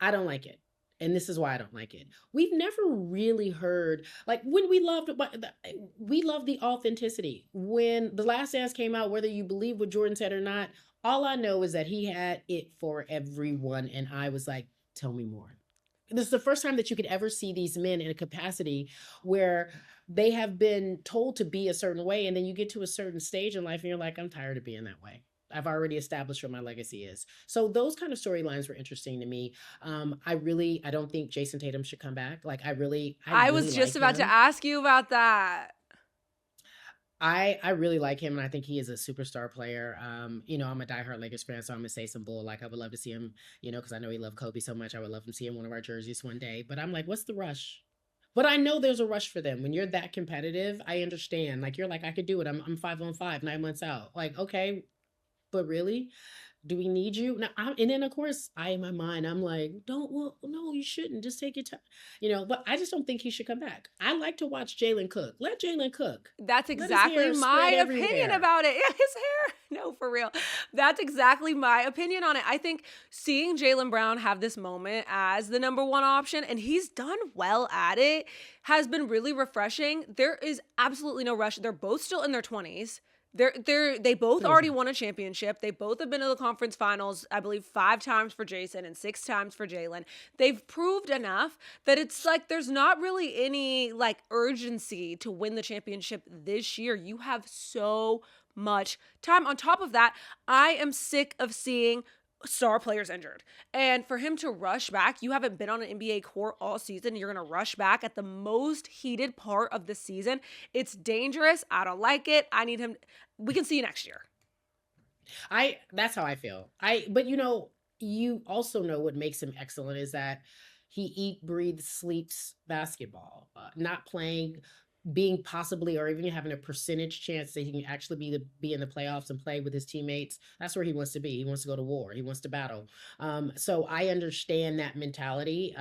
I don't like it. And this is why I don't like it. We've never really heard like when we loved the authenticity. When The Last Dance came out, whether you believe what Jordan said or not, all I know is that he had it for everyone. And I was like, tell me more. This is the first time that you could ever see these men in a capacity where they have been told to be a certain way, and then you get to a certain stage in life and you're like, I'm tired of being that way. I've already established what my legacy is. So those kind of storylines were interesting to me. I don't think Jayson Tatum should come back. Like I I really was just like about to him. ask you about that. I really like him, and I think he is a superstar player. I'm a diehard Lakers fan, so I'm gonna say some bull. Like I would love to see him, because I know he loved Kobe so much. I would love to see him one of our jerseys one day. But I'm like, what's the rush? But I know there's a rush for them. When you're that competitive, I understand. Like you're like, I could do it. I'm 5 on 5, 9 months out. Like, okay, but really? Do we need you? Now, and then of course, in my mind, I'm like, don't, well, no, you shouldn't. Just take your time, but I just don't think he should come back. I like to watch Jalen cook. Let Jalen cook. That's Let his exactly hair my spread opinion everywhere. about it. Yeah, his hair. No, for real. That's exactly my opinion on it. I think seeing Jaylen Brown have this moment as the number one option, and he's done well at it, has been really refreshing. There is absolutely no rush. They're both still in their 20s. They both already Seriously. won a championship. They both have been to the conference finals, I believe 5 times for Jayson and 6 times for Jaylen. They've proved enough that it's like there's not really any like urgency to win the championship this year. You have so much time. On top of that, I am sick of seeing star players injured. And for him to rush back, you haven't been on an NBA court all season. You're going to rush back at the most heated part of the season. It's dangerous. I don't like it. I need him. We can see you next year. That's how I feel. But you also know what makes him excellent is that he eat, breathes, sleeps basketball. Not playing, being possibly or even having a percentage chance that he can actually be in the playoffs and play with his teammates. That's where he wants to be. He wants to go to war. He wants to battle. So I understand that mentality,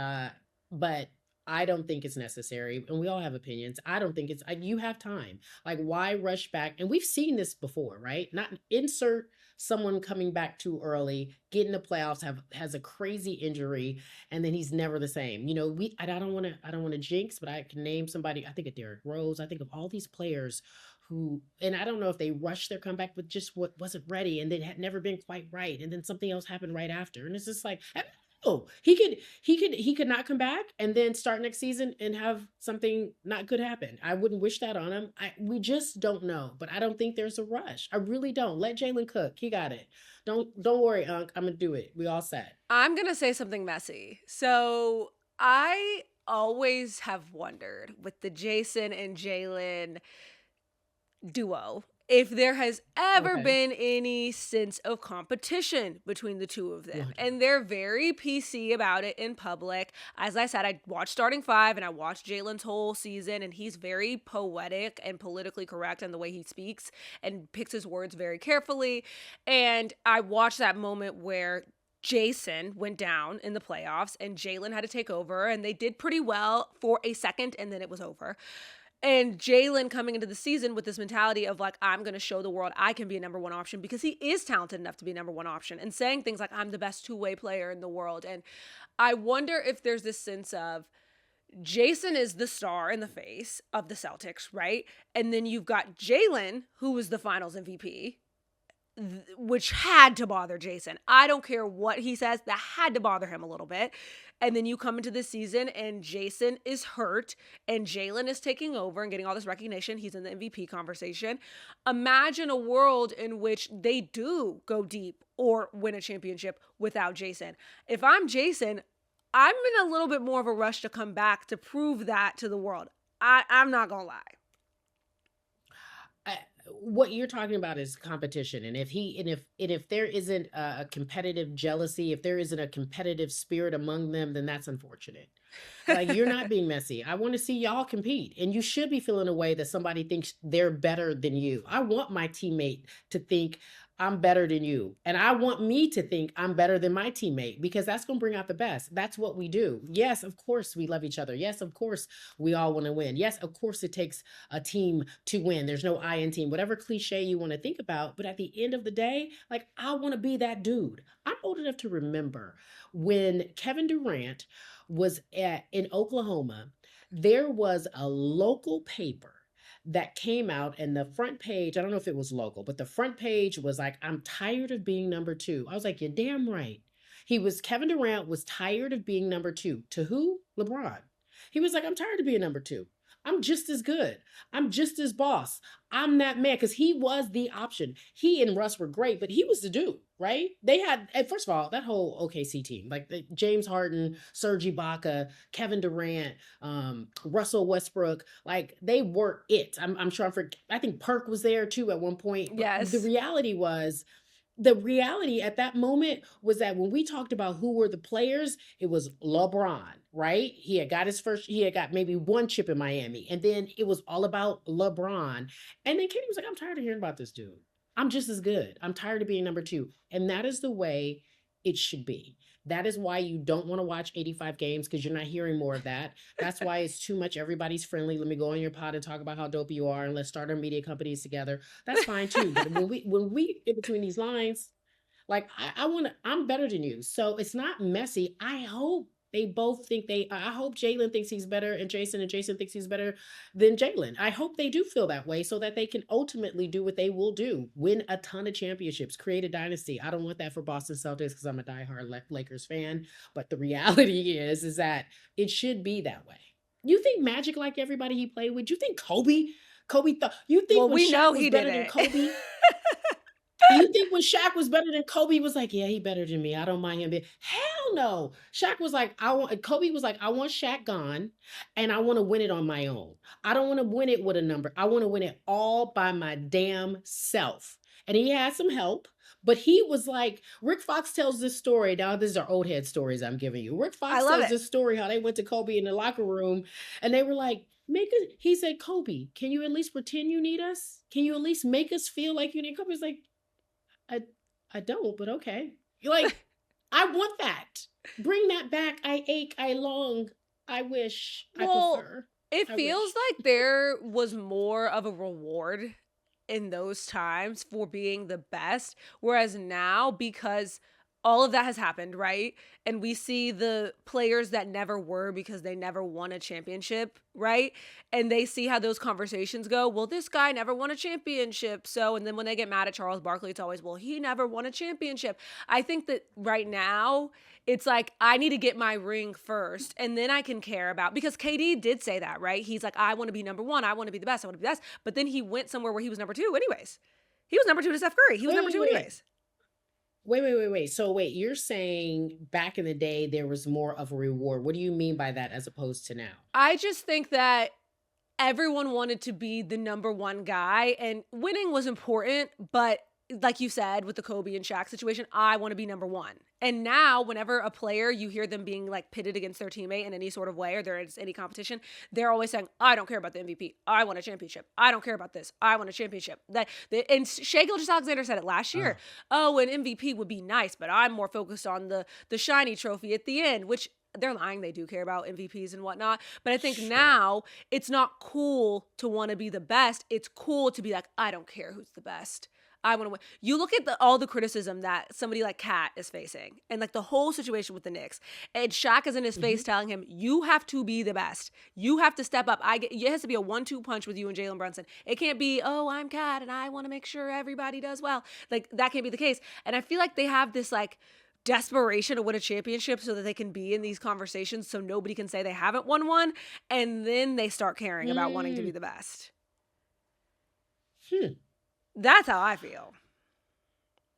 but I don't think it's necessary. And we all have opinions. I don't think it's. You have time. Like, why rush back? And we've seen this before, right? Not insert someone coming back too early, get in the playoffs, has a crazy injury, and then he's never the same. I don't want to jinx, but I can name somebody. I think of Derrick Rose. I think of all these players who, and I don't know if they rushed their comeback with just what wasn't ready, and then had never been quite right, and then something else happened right after, and it's just like. Oh, he could not come back and then start next season and have something not good happen. I wouldn't wish that on him. We just don't know, but I don't think there's a rush. I really don't. Let Jalen cook. He got it. Don't worry, Unc. I'm gonna do it. We all set. I'm going to say something messy. So I always have wondered with the Jayson and Jaylen duo if there has ever Okay. been any sense of competition between the two of them. What? And they're very PC about it in public. As I said, I watched Starting Five and I watched Jaylen's whole season, and he's very poetic and politically correct in the way he speaks and picks his words very carefully. And I watched that moment where Jayson went down in the playoffs and Jaylen had to take over, and they did pretty well for a second, and then it was over. And Jaylen coming into the season with this mentality of like, I'm going to show the world I can be a number one option because he is talented enough to be a number one option, and saying things like, I'm the best two-way player in the world. And I wonder if there's this sense of Jayson is the star in the face of the Celtics, right? And then you've got Jaylen, who was the finals MVP, which had to bother Jayson. I don't care what he says, that had to bother him a little bit. And then you come into the season and Jayson is hurt and Jaylen is taking over and getting all this recognition. He's in the MVP conversation. Imagine a world in which they do go deep or win a championship without Jayson. If I'm Jayson, I'm in a little bit more of a rush to come back to prove that to the world. I'm not going to lie. I, what you're talking about is competition, and if there isn't a competitive jealousy, if there isn't a competitive spirit among them, then that's unfortunate. Like, you're not being messy. I want to see y'all compete, and you should be feeling a way that somebody thinks they're better than you. I want my teammate to think I'm better than you, and I want me to think I'm better than my teammate, because that's going to bring out the best. That's what we do. Yes, of course we love each other. Yes, of course we all want to win. Yes, of course it takes a team to win. There's no I in team, whatever cliche you want to think about. But at the end of the day, like, I want to be that dude. I'm old enough to remember when Kevin Durant was in Oklahoma. There was a local paper that came out, and the front page, I don't know if it was local, but the front page was like, I'm tired of being number two. I was like, you're damn right. Kevin Durant was tired of being number two. To who? LeBron. He was like, I'm tired of being number two. I'm just as good. I'm just as boss. I'm that man, because he was the option. He and Russ were great, but he was the dude, right? They had, and first of all, that whole OKC team, like James Harden, Serge Ibaka, Kevin Durant, Russell Westbrook, like, they were it. I'm sure I think Perk was there too at one point. But Yes. the reality at that moment was that when we talked about who were the players, it was LeBron, right? He had got maybe one chip in Miami, and then it was all about LeBron. And then Kenny was like, I'm tired of hearing about this dude. I'm just as good. I'm tired of being number two. And that is the way it should be. That is why you don't want to watch 85 games because you're not hearing more of that. That's why it's too much. Everybody's friendly. Let me go on your pod and talk about how dope you are and let's start our media companies together. That's fine too. But when we in between these lines, like I want to, I'm better than you. So it's not messy. I hope they both think I hope Jalen thinks he's better and Jayson thinks he's better than Jalen. I hope they do feel that way so that they can ultimately do what they will do, win a ton of championships, create a dynasty. I don't want that for Boston Celtics because I'm a diehard Lakers fan. But the reality is that it should be that way. You think Magic like everybody he played with? You think Kobe thought, you think Well, when we Shaq know was he better than didn't. Kobe, you think when Shaq was better than Kobe was like, yeah, he better than me. I don't mind him being. Hell no. Shaq was like, I want. Kobe was like, I want Shaq gone, and I want to win it on my own. I don't want to win it with a number. I want to win it all by my damn self. And he had some help, but he was like, Rick Fox tells this story. Now, these are old head stories I'm giving you. Rick I Fox love tells it. this story how they went to Kobe in the locker room, and they were like, he said, Kobe, can you at least pretend you need us? Can you at least make us feel like you need? Kobe's like, I I don't, but okay. You're like, I want that. Bring that back. I ache. I long. I wish. I Well, prefer. it I feels wish. like there was more of a reward in those times for being the best. Whereas now, because all of that has happened, right? And we see the players that never were because they never won a championship, right? And they see how those conversations go. Well, this guy never won a championship. So, and then when they get mad at Charles Barkley, it's always, well, he never won a championship. I think that right now, it's like, I need to get my ring first and then I can care about, because KD did say that, right? He's like, I want to be number one. I want to be the best. I want to be the best. But then he went somewhere where he was number two, anyways. He was number two to Steph Curry. He was Wait, number wait, two, wait. anyways. Wait. So wait, you're saying back in the day there was more of a reward. What do you mean by that as opposed to now? I just think that everyone wanted to be the number one guy, and winning was important, but like you said with the Kobe and Shaq situation, I want to be number one. And now, whenever a player, you hear them being like pitted against their teammate in any sort of way, or there is any competition, they're always saying, I don't care about the MVP. I want a championship. I don't care about this. I want a championship. And Shai Gilgeous-Alexander said it last year. Oh, an MVP would be nice, but I'm more focused on the shiny trophy at the end, which they're lying. They do care about MVPs and whatnot. But I think Sure. now it's not cool to want to be the best. It's cool to be like, I don't care who's the best. I want to win. You look at all the criticism that somebody like Kat is facing, and like the whole situation with the Knicks, and Shaq is in his face Hmm. telling him, "You have to be the best. You have to step up. It has to be a 1-2 punch with you and Jalen Brunson. It can't be, oh, I'm Kat and I want to make sure everybody does well. Like that can't be the case." And I feel like they have this like desperation to win a championship so that they can be in these conversations so nobody can say they haven't won one, and then they start caring about wanting to be Mm. the best. Hmm. That's how I feel.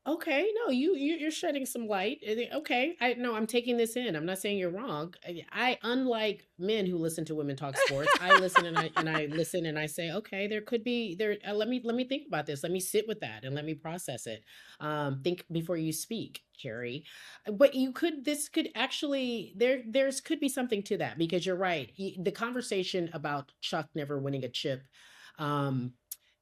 Okay, no, you're shedding some light. Okay, I no, I'm taking this in. I'm not saying you're wrong. Unlike men who listen to women talk sports, I listen and I listen and I say, okay, there could be there. Let me think about this. Let me sit with that and let me process it. Think before you speak, Carrie. But you could this could actually there's could be something to that because you're right. The conversation about Chuck never winning a chip. Um,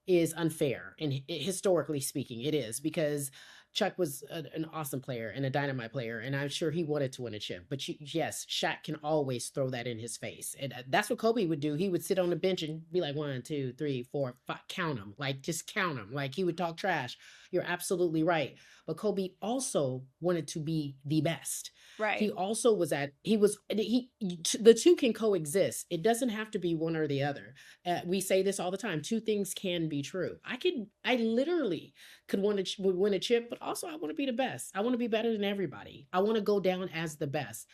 is unfair and historically speaking it is because Chuck was an awesome player and a dynamite player and I'm sure he wanted to win a chip, but yes, Shaq can always throw that in his face, and that's what Kobe would do. He would sit on the bench and be like 1 2 3 4 5, count them, like just count them, like he would talk trash. You're absolutely right, but Kobe also wanted to be the best. Right. He also was at he was he the two can coexist. It doesn't have to be one or the other. We say this all the time. Two things can be true. I literally could would win a chip, but also I want to be the best. I want to be better than everybody. I want to go down as the best.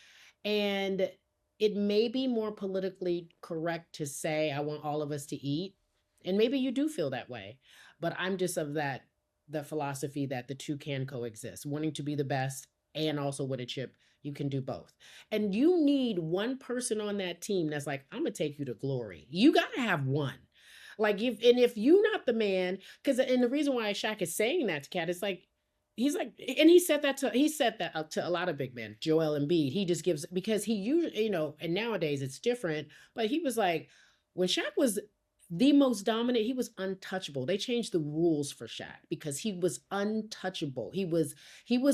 And it may be more politically correct to say I want all of us to eat. And maybe you do feel that way. But I'm just of the philosophy that the two can coexist. Wanting to be the best and also win a chip, you can do both. And you need one person on that team that's like, I'm gonna take you to glory. You gotta have one. Like if you're not the man, because and the reason why Shaq is saying that to Kat is like he's like, and he said that up to a lot of big men, Joel Embiid. He just gives because he usually, and nowadays it's different, but he was like, when Shaq was the most dominant. He was untouchable. They changed the rules for Shaq because he was untouchable. He was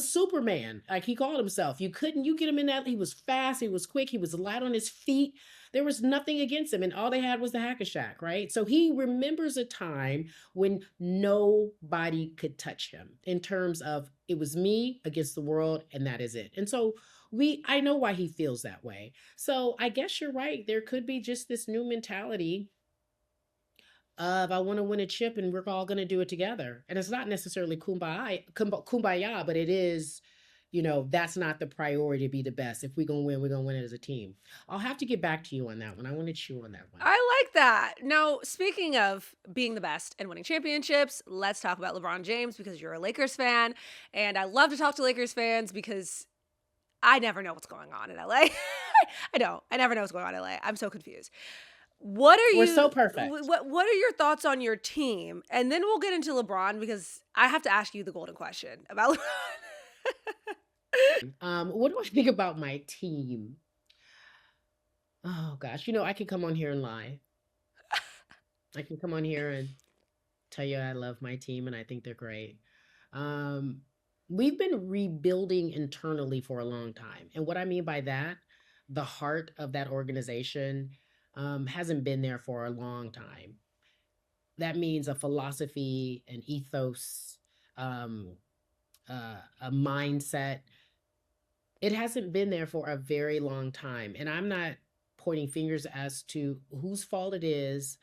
Superman, like he called himself. You get him in that. He was fast. He was quick. He was light on his feet. There was nothing against him, and all they had was the hack of Shaq, right? So he remembers a time when nobody could touch him in terms of it was me against the world, and that is it. And so I know why he feels that way. So I guess you're right. There could be just this new mentality of I want to win a chip and we're all going to do it together. And it's not necessarily kumbaya, but it is, that's not the priority to be the best. If we're going to win, we're going to win it as a team. I'll have to get back to you on that one. I want to chew on that one. I like that. Now, speaking of being the best and winning championships, let's talk about LeBron James because you're a Lakers fan. And I love to talk to Lakers fans because I never know what's going on in LA. I don't. I never know what's going on in LA. I'm so confused. We're so perfect. What are your thoughts on your team? And then we'll get into LeBron because I have to ask you the golden question about LeBron. What do I think about my team? Oh gosh, I can come on here and lie. I can come on here and tell you I love my team and I think they're great. We've been rebuilding internally for a long time. And what I mean by that, the heart of that organization hasn't been there for a long time. That means a philosophy, an ethos, a mindset. It hasn't been there for a very long time. And I'm not pointing fingers as to whose fault it is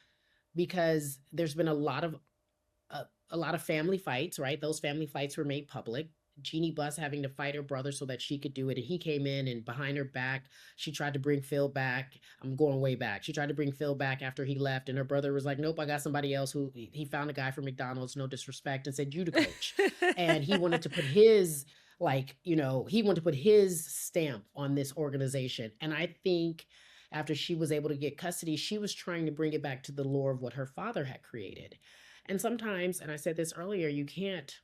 because there's been a lot of family fights, right? Those family fights were made public. Jeannie Buss having to fight her brother so that she could do it. And he came in and behind her back, she tried to bring Phil back. I'm going way back. She tried to bring Phil back after he left. And her brother was like, nope, I got somebody else who he found a guy from McDonald's, no disrespect, and said, you the coach. And he wanted to put his, he wanted to put his stamp on this organization. And I think after she was able to get custody, she was trying to bring it back to the lore of what her father had created. And sometimes, and I said this earlier, you can't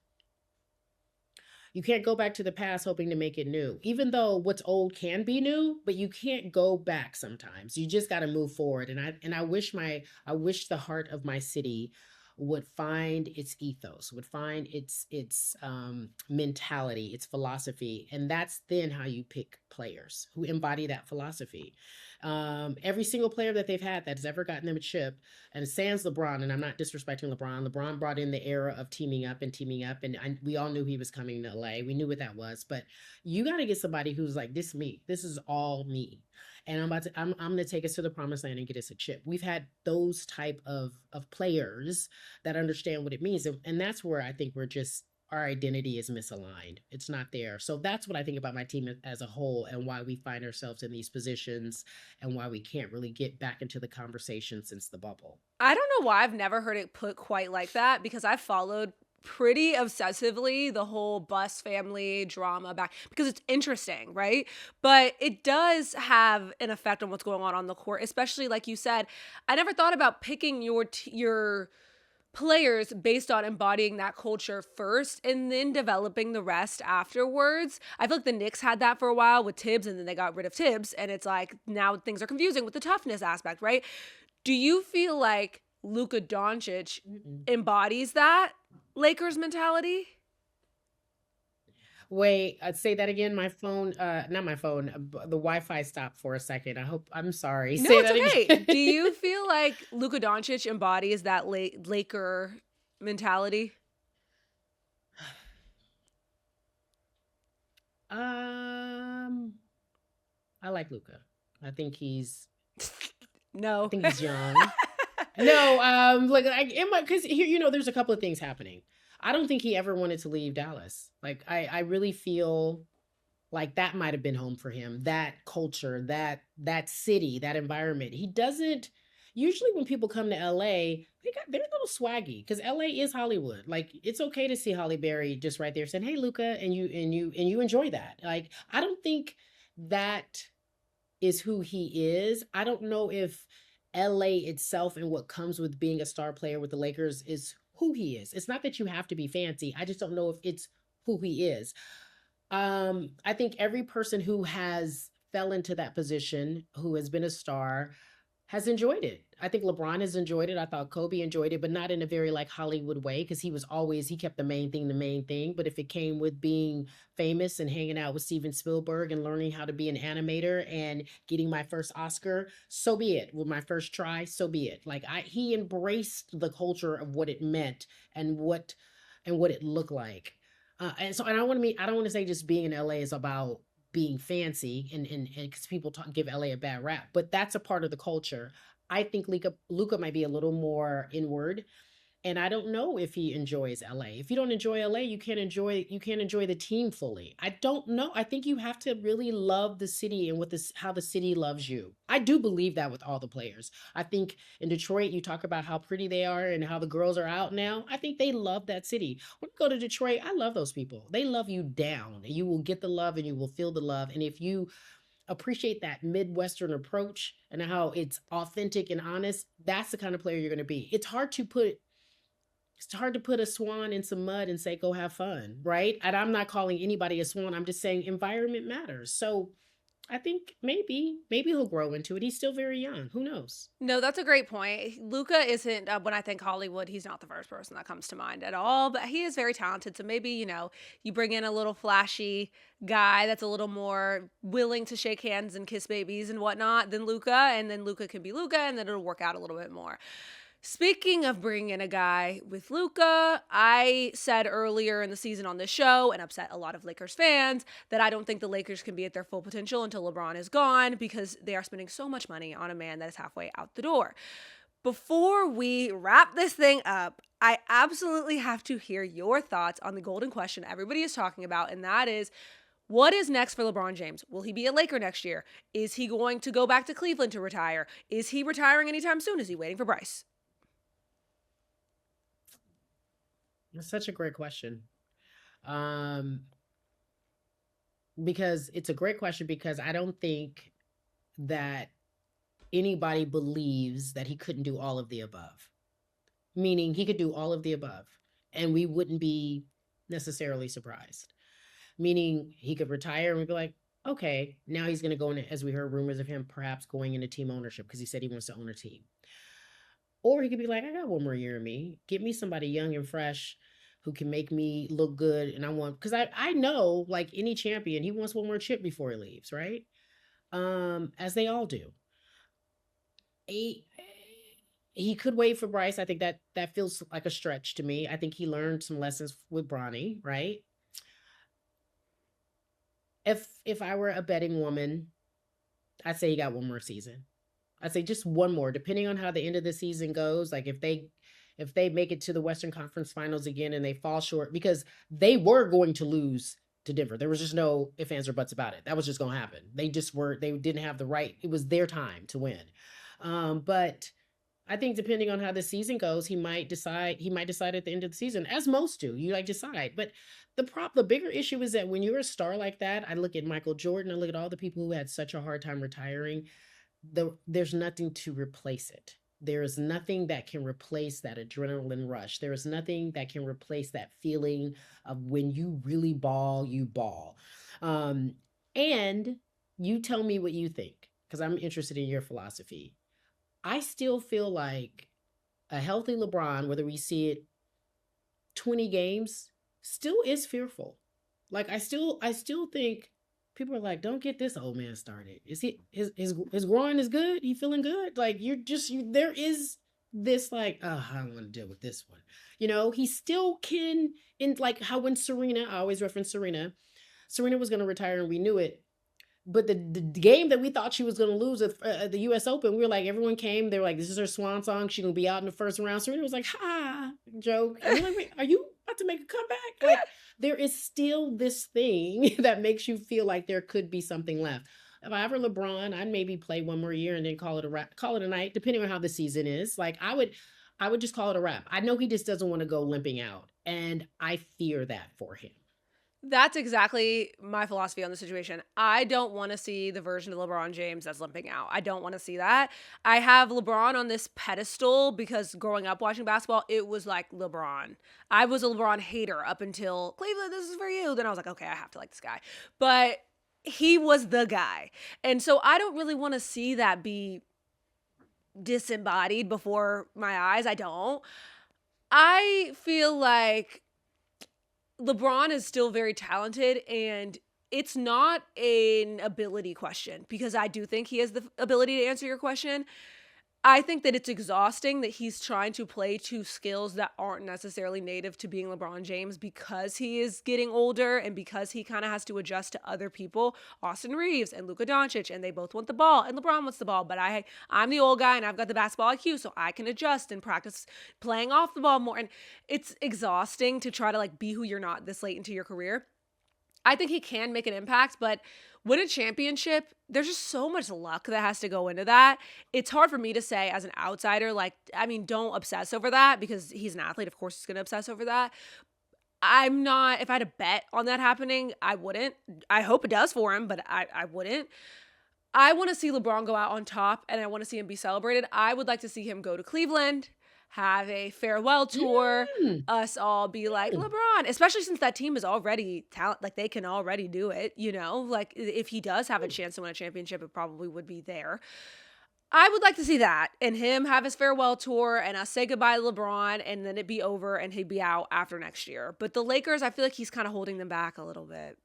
go back to the past hoping to make it new, even though what's old can be new, but you can't go back sometimes. You just got to move forward. And I wish the heart of my city would find its ethos, would find its mentality, its philosophy. And that's then how you pick players who embody that philosophy. Every single player that they've had that has ever gotten them a chip, and sans LeBron, and I'm not disrespecting LeBron. LeBron brought in the era of teaming up, and we all knew he was coming to LA. We knew what that was, but you got to get somebody who's like, this me. This is all me. And I'm going to take us to the promised land and get us a chip. We've had those type of players that understand what it means. And that's where I think our identity is misaligned. It's not there. So that's what I think about my team as a whole and why we find ourselves in these positions and why we can't really get back into the conversation since the bubble. I don't know why I've never heard it put quite like that because I've followed pretty obsessively the whole Buss family drama back because it's interesting, right? But it does have an effect on what's going on the court, especially like you said. I never thought about picking your players based on embodying that culture first and then developing the rest afterwards. I feel like the Knicks had that for a while with Tibbs and then they got rid of Tibbs and it's like now things are confusing with the toughness aspect, right? Do you feel like Luka Doncic embodies that Lakers mentality? Wait, I'd say that again. My phone, not my phone, the Wi-Fi stopped for a second. I'm sorry. No, Say it's that okay. again. Do you feel like Luka Doncic embodies that Laker mentality? I like Luka. I think he's No. young. No, because here, there's a couple of things happening. I don't think he ever wanted to leave Dallas. Like, I really feel like that might have been home for him. That culture, that city, that environment. He doesn't. Usually, when people come to LA, they're a little swaggy because LA is Hollywood. Like, it's okay to see Holly Berry just right there saying, "Hey, Luka," and you enjoy that. Like, I don't think that is who he is. I don't know if LA itself and what comes with being a star player with the Lakers is who he is. It's not that you have to be fancy. I just don't know if it's who he is. I think every person who has fell into that position, who has been a star, has enjoyed it. I think LeBron has enjoyed it. I thought Kobe enjoyed it, but not in a very like Hollywood way because he kept the main thing. But if it came with being famous and hanging out with Steven Spielberg and learning how to be an animator and getting my first Oscar, so be it. With my first try, so be it. Like he embraced the culture of what it meant and what it looked like. And I don't want to say just being in LA is about being fancy and because people give LA a bad rap, but that's a part of the culture. I think Luca might be a little more inward, and I don't know if he enjoys LA. If you don't enjoy LA, you can't enjoy the team fully. I don't know. I think you have to really love the city and how the city loves you. I do believe that with all the players. I think in Detroit, you talk about how pretty they are and how the girls are out now. I think they love that city. When I go to Detroit, I love those people. They love you down. You will get the love and you will feel the love. And if you appreciate that Midwestern approach and how it's authentic and honest, that's the kind of player you're going to be. It's hard to put a swan in some mud and say, go have fun, right? And I'm not calling anybody a swan. I'm just saying environment matters. So I think maybe he'll grow into it. He's still very young. Who knows? No, that's a great point. Luca isn't, when I think Hollywood, he's not the first person that comes to mind at all, but he is very talented. So maybe, you bring in a little flashy guy that's a little more willing to shake hands and kiss babies and whatnot than Luca, and then Luca can be Luca, and then it'll work out a little bit more. Speaking of bringing in a guy with Luca, I said earlier in the season on this show and upset a lot of Lakers fans that I don't think the Lakers can be at their full potential until LeBron is gone because they are spending so much money on a man that is halfway out the door. Before we wrap this thing up, I absolutely have to hear your thoughts on the golden question everybody is talking about, and that is, what is next for LeBron James? Will he be a Laker next year? Is he going to go back to Cleveland to retire? Is he retiring anytime soon? Is he waiting for Bryce? That's such a great question. Um, because it's a great question because I don't think that anybody believes that he couldn't do all of the above. Meaning he could do all of the above and we wouldn't be necessarily surprised. Meaning he could retire and we'd be like, okay, now he's going to go in, as we heard rumors of him perhaps going into team ownership because he said he wants to own a team. Or he could be like, I got one more year in me. Get me somebody young and fresh who can make me look good. And because I know, like any champion, he wants one more chip before he leaves, right? As they all do. He could wait for Bryce. I think that feels like a stretch to me. I think he learned some lessons with Bronny, right? If I were a betting woman, I'd say he got one more season. I'd say just one more, depending on how the end of the season goes. Like if they make it to the Western Conference Finals again and they fall short, because they were going to lose to Denver. There was just no ifs, ands, or buts about it. That was just going to happen. They didn't have the right. It was their time to win. But I think depending on how the season goes, he might decide at the end of the season, as most do. You like decide. But the bigger issue is that when you're a star like that, I look at Michael Jordan, I look at all the people who had such a hard time retiring. There's nothing to replace it. There is nothing that can replace that adrenaline rush. There is nothing that can replace that feeling of when you really ball, you ball. And you tell me what you think, because I'm interested in your philosophy. I still feel like a healthy LeBron, whether we see it 20 games, still is fearful. Like I still think people are like, don't get this old man started. Is he his groin is good? He feeling good? Like there is this like, oh, I don't want to deal with this one. He still can, in like how when I always reference Serena was going to retire and we knew it. But the game that we thought she was going to lose at the U.S. Open, we were like, everyone came. They were like, this is her swan song. She's going to be out in the first round. Serena was like, ha, joke. And we're like, wait, are you about to make a comeback? Like, there is still this thing that makes you feel like there could be something left. If I ever LeBron, I'd maybe play one more year and then call it a night, depending on how the season is. Like, I would just call it a wrap. I know he just doesn't want to go limping out, and I fear that for him. That's exactly my philosophy on the situation. I don't want to see the version of LeBron James that's limping out. I don't want to see that. I have LeBron on this pedestal because growing up watching basketball, it was like LeBron. I was a LeBron hater up until Cleveland, this is for you. Then I was like, okay, I have to like this guy. But he was the guy. And so I don't really want to see that be disembodied before my eyes. I don't. I feel like LeBron is still very talented, and it's not an ability question, because I do think he has the ability to answer your question. I think that it's exhausting that he's trying to play two skills that aren't necessarily native to being LeBron James, because he is getting older and because he kind of has to adjust to other people, Austin Reeves and Luka Doncic, and they both want the ball and LeBron wants the ball. But I'm the old guy and I've got the basketball IQ, so I can adjust and practice playing off the ball more. And it's exhausting to try to like be who you're not this late into your career. I think he can make an impact, but win a championship, there's just so much luck that has to go into that. It's hard for me to say as an outsider, like, I mean, don't obsess over that, because he's an athlete. Of course he's going to obsess over that. I'm not, if I had a bet on that happening, I wouldn't. I hope it does for him, but I wouldn't. I want to see LeBron go out on top, and I want to see him be celebrated. I would like to see him go to Cleveland, have a farewell tour, us all be like, LeBron, especially since that team is already talent, like they can already do it, you know, like if he does have a chance to win a championship, it probably would be there. I would like to see that, and him have his farewell tour, and us say goodbye to LeBron, and then it be over and he'd be out after next year. But the Lakers, I feel like he's kind of holding them back a little bit.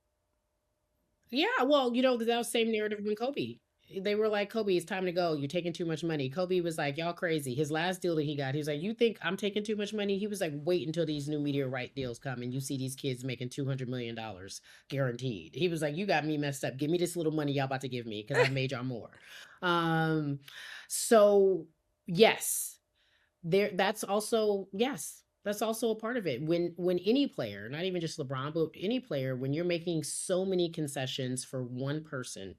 Yeah, well, that was the same narrative when Kobe. They were like, Kobe, it's time to go. You're taking too much money. Kobe was like, y'all crazy. His last deal that he got, he was like, you think I'm taking too much money? He was like, wait until these new media right deals come and you see these kids making $200 million guaranteed. He was like, you got me messed up. Give me this little money y'all about to give me because I made y'all more. So yes, that's also a part of it. When any player, not even just LeBron, but any player, when you're making so many concessions for one person,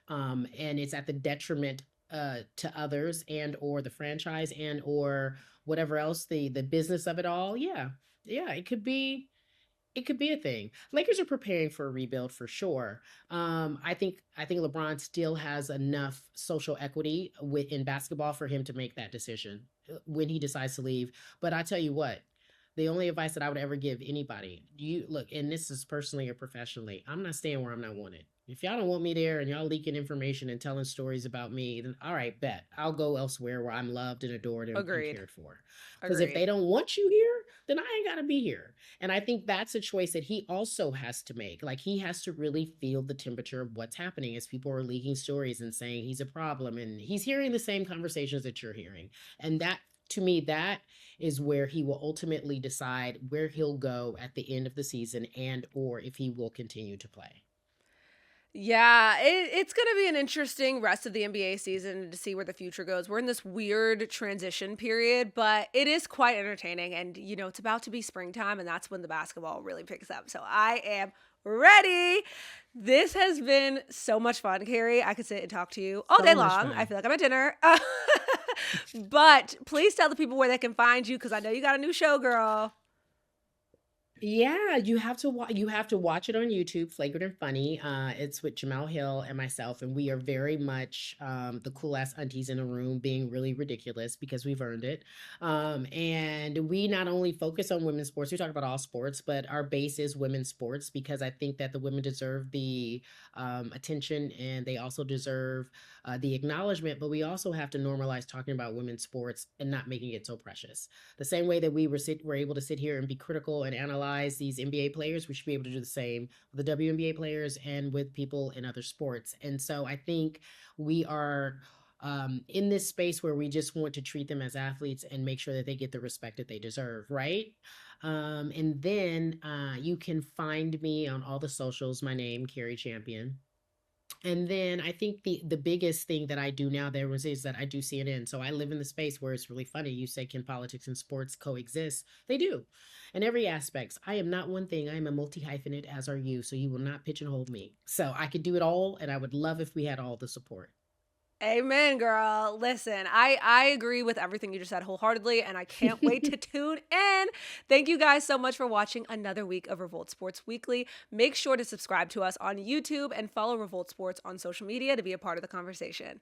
and it's at the detriment to others and or the franchise and or whatever else, the business of it all. Yeah, it could be a thing. Lakers are preparing for a rebuild for sure. I think LeBron still has enough social equity in basketball for him to make that decision when he decides to leave. But I tell you what, the only advice that I would ever give anybody, you look, and this is personally or professionally, I'm not staying where I'm not wanted. If y'all don't want me there and y'all leaking information and telling stories about me, then all right, bet. I'll go elsewhere where I'm loved and adored and Agreed. cared for. Because if they don't want you here, then I ain't got to be here. And I think that's a choice that he also has to make. Like, he has to really feel the temperature of what's happening as people are leaking stories and saying he's a problem. And he's hearing the same conversations that you're hearing. And that, to me, that is where he will ultimately decide where he'll go at the end of the season and or if he will continue to play. Yeah, it's going to be an interesting rest of the NBA season to see where the future goes. We're in this weird transition period, but it is quite entertaining. And, you know, it's about to be springtime, and that's when the basketball really picks up. So I am ready. This has been so much fun, Cari. I could sit and talk to you all day long. I feel like I'm at dinner. But please tell the people where they can find you, because I know you got a new show, girl. Yeah, you have to watch it on YouTube, Flagrant and Funny. It's with Jamel Hill and myself, and we are very much the cool ass aunties in a room being really ridiculous because we've earned it. And we not only focus on women's sports, we talk about all sports, but our base is women's sports because I think that the women deserve the attention and they also deserve the acknowledgement, but we also have to normalize talking about women's sports and not making it so precious. The same way that we're able to sit here and be critical and analyze these NBA players, we should be able to do the same with the WNBA players and with people in other sports. And so I think we are in this space where we just want to treat them as athletes and make sure that they get the respect that they deserve, right? And then you can find me on all the socials. My name, Cari Champion. And then I think the biggest thing that I do now there was is that I do CNN. So I live in the space where it's really funny. You say, can politics and sports coexist? They do. In every aspect. I am not one thing. I am a multi-hyphenate, as are you. So you will not pigeonhole me. So I could do it all. And I would love if we had all the support. Amen, girl. Listen, I agree with everything you just said wholeheartedly, and I can't wait to tune in. Thank you guys so much for watching another week of Revolt Sports Weekly. Make sure to subscribe to us on YouTube and follow Revolt Sports on social media to be a part of the conversation.